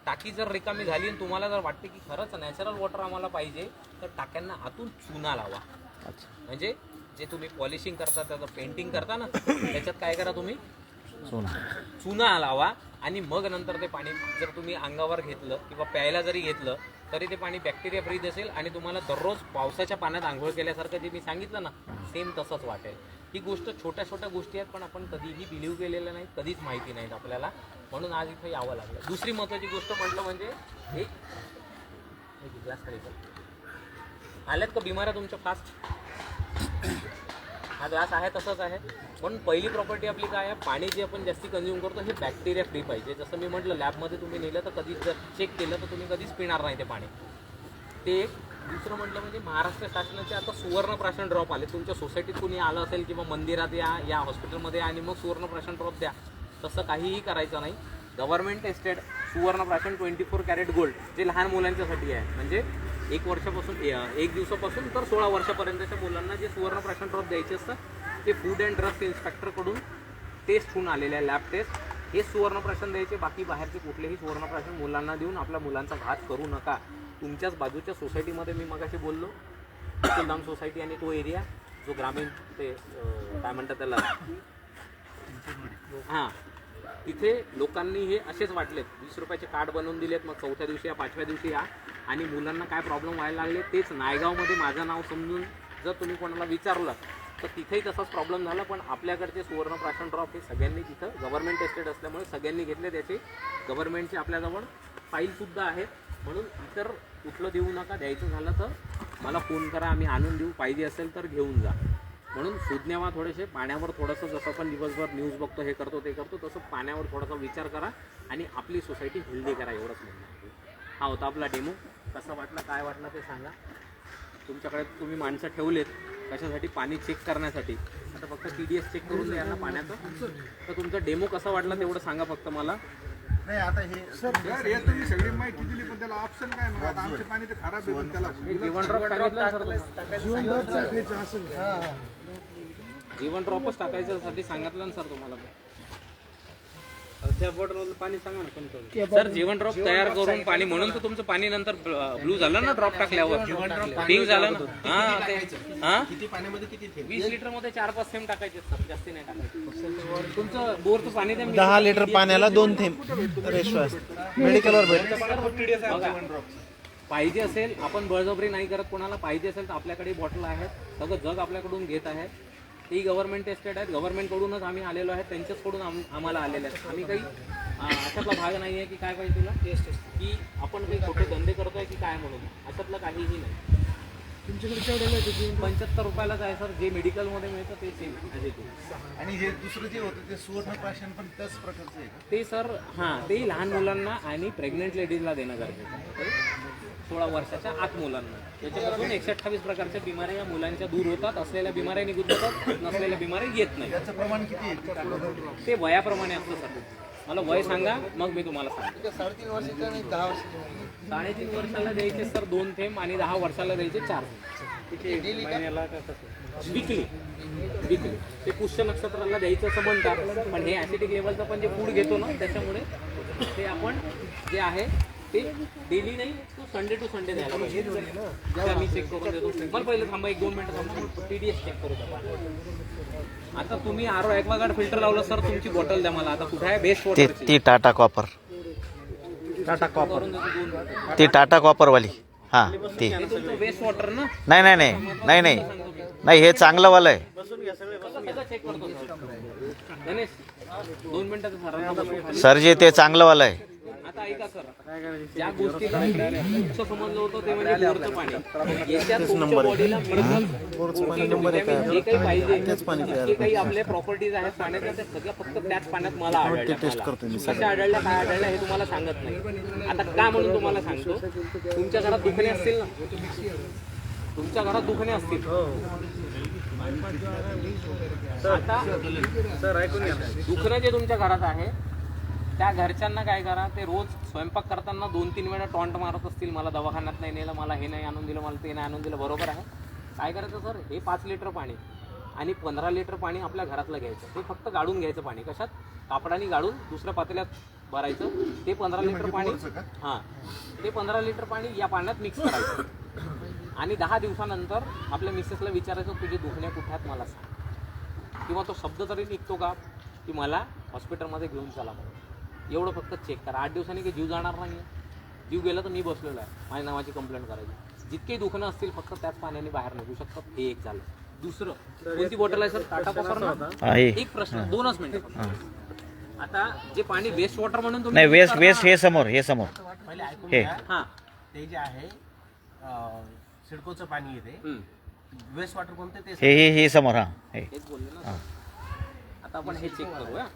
टाकी जर रिकामी झाली आणि तुम्हाला जर वाटते की खरंच नॅचरल वॉटर आम्हाला पाहिजे, तर टाक्यांना आतून चुना लावा. म्हणजे जे तुम्ही पॉलिशिंग करता, त्याचं पेंटिंग करता ना, त्याच्यात काय करा, तुम्ही चुना लावा आणि मग नंतर ते पाणी जर तुम्ही अंगावर घेतलं किंवा प्यायला जरी घेतलं तरी ते पाणी बॅक्टेरिया फ्री दिसेल आणि तुम्हाला दररोज पावसाच्या पाण्यात आंघोळ केल्यासारखं जे मी सांगितलं ना, सेम तसंच वाटेल. ही गोष्ट छोट्या छोट्या गोष्टी आहेत, पण आपण कधीही बिलीव्ह केलेल्या नाहीत, कधीच माहिती नाहीत आपल्याला, म्हणून आज इथं यावं लागलं. दुसरी महत्त्वाची गोष्ट म्हटलं म्हणजे एक ग्लास खाली आल्यात का बिमाऱ्या तुमच्या फास्ट? हा ग्लास आहे तसंच आहे. पण पहिली प्रॉपर्टी आपली काय आहे, पाणी जे आपण जास्ती कंझ्युम करतो हे बॅक्टेरिया फ्री पाहिजे. जसं मी म्हटलं, लॅबमध्ये तुम्ही नेलं तर कधीच जर चेक केलं तर तुम्ही कधीच पिणार नाही ते पाणी. ते एक. दुसरं म्हटलं म्हणजे महाराष्ट्र शासनाचे आता सुवर्णप्राशन ड्रॉप आले. तुमच्या सोसायटीत कुणी आलं असेल किंवा मंदिरात या हॉस्पिटलमध्ये आणि मग सुवर्णप्राशन ड्रॉप द्या, तसं काहीही करायचं नाही. Government tested Suvarnaprashan 24 crate gold जे लहान मुलांच्यासाठी आहे, म्हणजे 1 वर्षापासून 1 दिवसापासून तर 16 वर्षापर्यंतच्या मुलांना जे सुवर्णप्राशन ड्रॉप द्यायचे असतात ते फूड अँड ड्रग्स इन्स्पेक्टरकडून टेस्ट होऊन आलेले आहे, लॅब टेस्ट. हे सुवर्णप्राशन द्यायचे. बाकी बाहेरचे कुठलेही सुवर्णप्राशन मुलांना देऊन आपल्या मुलांचा घात करू नका. तुमच्याच बाजूच्या सोसायटीमध्ये मी मगाशी बोललो, कुलधाम सोसायटी आणि तो एरिया जो ग्रामीण ते काय म्हणतात त्याला, हां, तिथे लोकांनी हे असेच वाटलेत, 20 रुपयाचे कार्ड बनवून दिलेत, मग 4थ्या दिवशी या 5व्या दिवशी या, आणि मुलांना काय प्रॉब्लेम व्हायला लागले. तेच नायगावमध्ये माझं नाव समजून जर तुम्ही कोणाला विचारलं तर तिथेही तसाच प्रॉब्लेम झाला. पण आपल्याकडचे सुवर्णप्राशन ड्रॉप हे सगळ्यांनी तिथं गव्हर्नमेंट टेस्टेड असल्यामुळे सगळ्यांनी घेतले. त्याचे गव्हर्नमेंटचे आपल्याजवळ फाईलसुद्धा आहेत. म्हणून इतर कुठलं देऊ नका. द्यायचं झालं तर मला फोन करा, आम्ही आणून देऊ. पाहिजे असेल तर घेऊन जा. म्हणून सुज्ञावा थोडेसे पाण्यावर थोडंसं, जसं आपण दिवसभर न्यूज बघतो, हे करतो ते करतो, तसं पाण्यावर थोडासा विचार करा आणि आपली सोसायटी हेल्दी करा, एवढंच म्हणणं आहे. हा होता आपला डेमो. कसा वाटला, काय वाटला ते सांगा. तुमच्याकडे तुम्ही माणसं ठेवलेत कशासाठी, पाणी चेक करण्यासाठी. आता फक्त TDS चेक करून द्या ना पाण्याचं. तर तुमचा डेमो कसा वाटला तेवढं सांगा फक्त मला. नाही आता हे सर हे तुम्ही सगळी माहिती दिली पण त्याला ऑप्शन काय मग आता आमचे पाणी तर खराब आहे पण त्याला जीवन ड्रॉप सांगितलं सर, जीवन ड्रॉपच टाकायच्यासाठी सांगितलं ना सर तुम्हाला. त्या बॉटलमधलं पाणी सांगा ना कोणतं. सर जीवन ड्रॉप तयार करून पाणी, म्हणून तर तुमचं पाणी नंतर ब्लू झालं ना ड्रॉप टाकल्यावर, पिंक झालं ना. हा ते हा किती पाण्यामध्ये किती थेंब? 20 लिटरमध्ये 4-5 थेंब टाकायचे सर, जास्ती नाही टाकायचे. तुमचं बोरचं पाणी द्या. 10 लिटर पाण्याला 2 थेंब रेशो असते. मेडिकलवर भेटतं. बघा, पाहिजे असेल, आपण बळजबरी नाही करत कोणाला. पाहिजे असेल तर आपल्याकडे बॉटल आहेत, सगळं जग आपल्याकडून घेत आहे. तेही गव्हर्नमेंट टेस्टेड आहेत, गव्हर्नमेंटकडूनच आम्ही आलेलो आहे, त्यांच्याचकडून आम्हाला आलेले आहेत. आम्ही काही अशातला भाग नाही आहे की काय पाहिजे तुला टेस्ट की आपण काही खोटे धंदे करतोय की काय म्हणून, अशातलं काहीही नाही. तुमच्याकडे केवढ्याला येते? 75 रुपयालाच आहे सर. जे मेडिकलमध्ये मिळतं ते सेम आहे. आणि हे दुसरं जे होतं ते सुवर्णप्राशन पण त्याच प्रकारचं आहे का? ते सर हां, ते लहान मुलांना आणि प्रेग्नेंट लेडीजला देणं गरजेचं आहे. 16 वर्षाच्या आत मुलांना. त्याच्यापासून 128 प्रकारच्या बिमाऱ्या या मुलांच्या दूर होतात. असलेल्या बिमाऱ्या निघून जातात, नसलेल्या बिमाऱ्या येत नाही. त्याचं प्रमाण किती आहे? ते वयाप्रमाणे असतं सर. मला वय सांगा मग मी तुम्हाला सांगतो. 3.5 वर्षाचा आणि 10 वर्षाचा. 3.5 वर्षाला द्यायचे सर 2 थेंब आणि 10 वर्षाला द्यायचे 4 थेंब. महिन्याला का कसं? विकली विकली ते पुष्य नक्षत्राला द्यायचं असं म्हणतात. पण हे ॲसिडिक लेवलचं पण जे फूड घेतो ना, त्याच्यामुळे ते आपण जे आहे ते डेली नाही, तो संडे टू संडे द्यायला पाहिजे. ते आम्ही चेक करून देतो. पण पहिलं थांबा, 1-2 मिनिटं थांबा. TDS चेक करू द्या. आता तुम्ही RO ॲक्वागार्ड फिल्टर लावलं सर, तुमची बॉटल द्या मला. आता कुठे आहे बेस्ट वॉटरची? ती टाटा कॉपर, करून देतो 2 मिनिटं. ती टाटा कॉपरवाली. हां ती. हे तुमचं वेस्ट वॉटर ना? नाही नाही नाही नाही नाही नाही, हे चांगलंवालं आहे. सगळं चेक करतो सर. गणेश 2 मिनिटाचं सर. सर जे ते चांगलंवालं आहे. आता ऐका सर, ज्या गोष्टीला उच्च समजलं होतं ते म्हणजे बोरचं पाणी. याच्यात तुमच्या बॉडीला जे काही पाहिजे, जे काही आपले प्रॉपर्टीज आहेत पाण्याच्या, त्या सगळ्या फक्त त्याच पाण्यात मला आढळल्या. कशा आढळल्या, काय आढळल्या हे तुम्हाला सांगत नाही. आता का म्हणून तुम्हाला सांगतो, तुमच्या घरात दुखणे असतील ना, तुमच्या घरात दुखणे असतील. आता सर ऐकून घ्या. दुखणं जे तुमच्या घरात आहे त्या घरच्यांना काय करा, ते रोज स्वयंपाक करताना 2-3 वेळा टॉन्ट मारत असतील, मला दवाखान्यात नाही नेलं, मला हे नाही आणून दिलं, मला ते नाही आणून दिलं. बरोबर आहे. काय करायचं सर, हे 5 लिटर पाणी आणि 15 लिटर पाणी आपल्या घरातलं घ्यायचं. हे फक्त गाळून घ्यायचं पाणी. कशात? कापडाने गाळून दुसऱ्या पातेल्यात भरायचं. ते 15 लिटर पाणी, हां ते 15 लिटर पाणी या पाण्यात मिक्स करायचं. आणि 10 दिवसानंतर आपल्या मिसेसला विचारायचं, तुझे दुखणे कुठे आहेत मला सांग. किंवा तो शब्द तरी निघतो का की मला हॉस्पिटलमध्ये घेऊन चला म्हणून. एवढं फक्त चेक करा. 8 दिवसांनी काही जीव जाणार नाही. जीव गेला तर मी बसलेलो आहे, माझ्या नावाची कंप्लेंट करायची. जितके दुखणं असतील फक्त त्याच पाण्याने बाहेर निघू शकतात. हे एक झालं. दुसरं, कोणती बॉटल आहे सर? टाटा कॉपर ना? आहे. एक प्रश्न, 2च मिनिटं. आता जे पाणी वेस्ट वॉटर म्हणून तुम्ही नाही, वेस्ट वेस्ट हे समोर, हे समोर पहिले ऐकून हे. घ्या. हां ते जे आहे सिडकोचं पाणी येते, वेस्ट वॉटर कोणते ते हे हे समोर. हां हे हेच बोलले ना. आता आपण हे चेक करूया.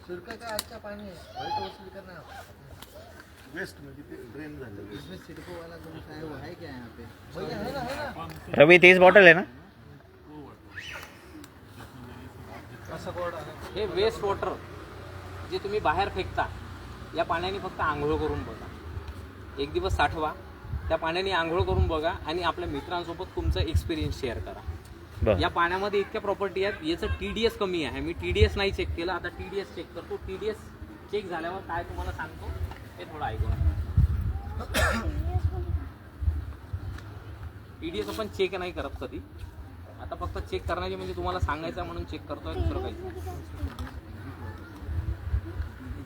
सिरका का अच्छा पानी है, वही तो वसूल करना है। वेस्ट म्हणजे ते ड्रेन झालं. इसमें सिरको वाला कौन सा है, वो है क्या यहाँ पे? भैया है ना। रवी 30 बॉटल आहे ना? हे वेस्ट वॉटर जे तुम्ही बाहेर फेकता, या पाण्याने फक्त आंघोळ करून बघा. एक दिवस साठवा, त्या पाण्याने आंघोळ करून बघा आणि आपल्या मित्रांसोबत तुमचा एक्सपिरियन्स शेअर करा. या पाण्यामध्ये इतक्या प्रॉपर्टी आहेत. याचं TDS कमी आहे. मी TDS नाही चेक केलं, आता TDS चेक करतो. TDS चेक झाल्यावर काय तुम्हाला सांगतो ते थोडं ऐकून. TDS आपण चेक नाही करत कधी. आता फक्त चेक करण्याचे म्हणजे तुम्हाला सांगायचं म्हणून चेक करतोय, दुसरं काही.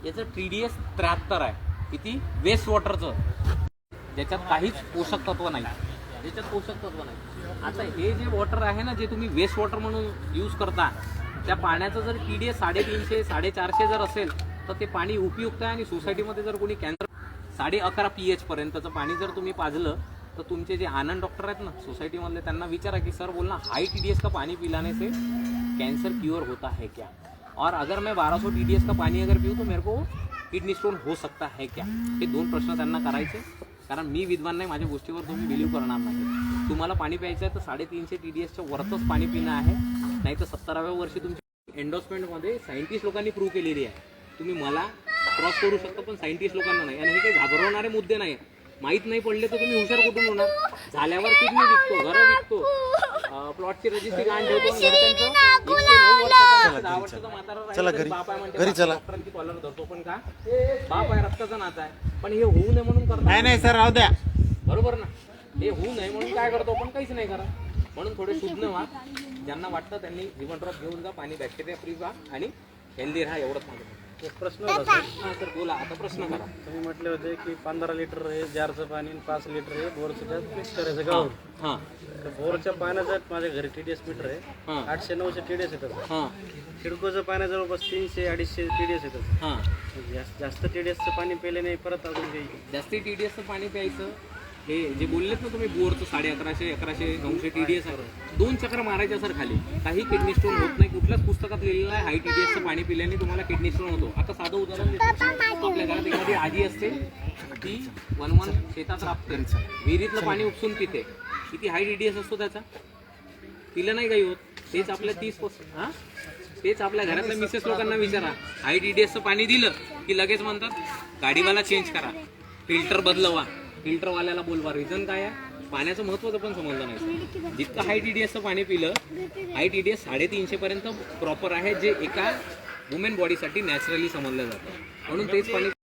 याचं TDS 73 आहे. किती? वेस्ट वॉटरचं, ज्याच्यात काहीच पोषक तत्व नाही, आता हे जे वॉटर आहे ना, जे तुम्ही वेस्ट वॉटर म्हणून यूज करता, त्या पाण्याचं जर TDS 350 450 जर असेल तर ते पाणी उपयुक्त आहे. आणि सोसायटीमध्ये जर कोणी कॅन्सर 11.5 pH पर्यंतचं पाणी जर तुम्ही पाजलं तर तुमचे जे आनंद डॉक्टर आहेत ना सोसायटीमधले, त्यांना विचारा की सर बोलना हाई TDS का पानी पिलाने से कैंसर क्योर होता है क्या, और अगर मैं 1200 TDS का पानी अगर पीऊँ तो मेरे को किडनी स्टोन हो सकता है क्या. हे 2 प्रश्न त्यांना करायचे. कारण मी विद्वान नाही, माझ्या गोष्टीवर तुम्ही बिलीव्ह करणार नाही. तुम्हाला पाणी प्यायचं आहे तर 350 TDSच्या वरतच पाणी पिणं आहे, नाही तर 70व्या वर्षी तुमची एंडोर्समेंटमध्ये सायंटिस्ट लोकांनी प्रूव्ह केलेली आहे. तुम्ही मला क्रॉस करू शकता पण सायंटिस्ट लोकांना नाही. आणि हे काही घाबरवणारे मुद्दे नाही. माहीत नाही पडले तर तुम्ही हुशार कुठून होणार. झाल्यावर किडनी विकतो, घरं विकतो, प्लॉटची रजिस्ट्री गहाण ठेवतो, घरच्यांचं 109 वर्षाचा 10 वर्षाचा म्हातारा चला राहिला तरी घरी. बाप आहे म्हणते, घरी चला. डॉक्टरांची कॉलर धरतो. पण का बाप आहे, रक्ताचा नाता आहे. पण हे होऊ नये म्हणून करतो. नाही सर, राहू द्या. बरोबर ना. हे होऊ नये म्हणून काय करतो, पण काहीच नाही करा. म्हणून थोडे शुद्ध व्हा. ज्यांना वाटतं त्यांनी जीवन ड्रॉप घेऊन जा, पाणी बॅक्टेरिया फ्री व्हा आणि हेल्दी राहा, एवढंच माझं. एक प्रश्न होता सर. हां सर बोला, आता प्रश्न करा. तुम्ही म्हटले होते की 15 लिटर हे जारचं पाणी आणि 5 लिटर हे बोरचं त्यात मिक्स करायचं गावून. हां तर बोरच्या पाण्याचं माझ्या घरी TDS मीटर आहे, हां 800-900 TDS येतात. हां सिडकोचं पाणी जवळपास 300-250 TDS येतात. हां जास्त TDSचं पाणी पेले नाही परत अजून काही. जास्ती TDSचं पाणी प्यायचं. हे जे बोललेत ना तुम्ही, बोरचं 1150 1100 900 TDS आहे, 2 चक्र मारायच्या सर खाली, काही किडनी स्टोन होत नाही. कुठल्याच पुस्तकात लिहिलेलं आहे हाय TDSचं पाणी पिल्याने तुम्हाला किडनी स्टोन होतो. आता साधं उदाहरण देतो. आपल्या घरात एखादी आजी असते, ती वनवन शेतात राबते, विहिरीतलं पाणी उपसून पिते. किती हाय TDS असतो त्याचा, पिलं नाही काही होत. तेच आपल्या 30% हां तेच आपल्या घरातल्या मिसेस लोकांना विचारा, हाय TDSचं पाणी दिलं की लगेच म्हणतात गाडीवाला चेंज करा, फिल्टर बदलवा, फिल्टरवाल्याला बोलवा. रिझन काय आहे, पाण्याचं महत्त्व पण समजलं नाही. जितकं हाय TDSचं पाणी पिलं, हाय TDS 350 पर्यंत प्रॉपर आहे, जे एका वुमेन बॉडीसाठी नॅचरली समजलं जातं. म्हणून तेच पाणी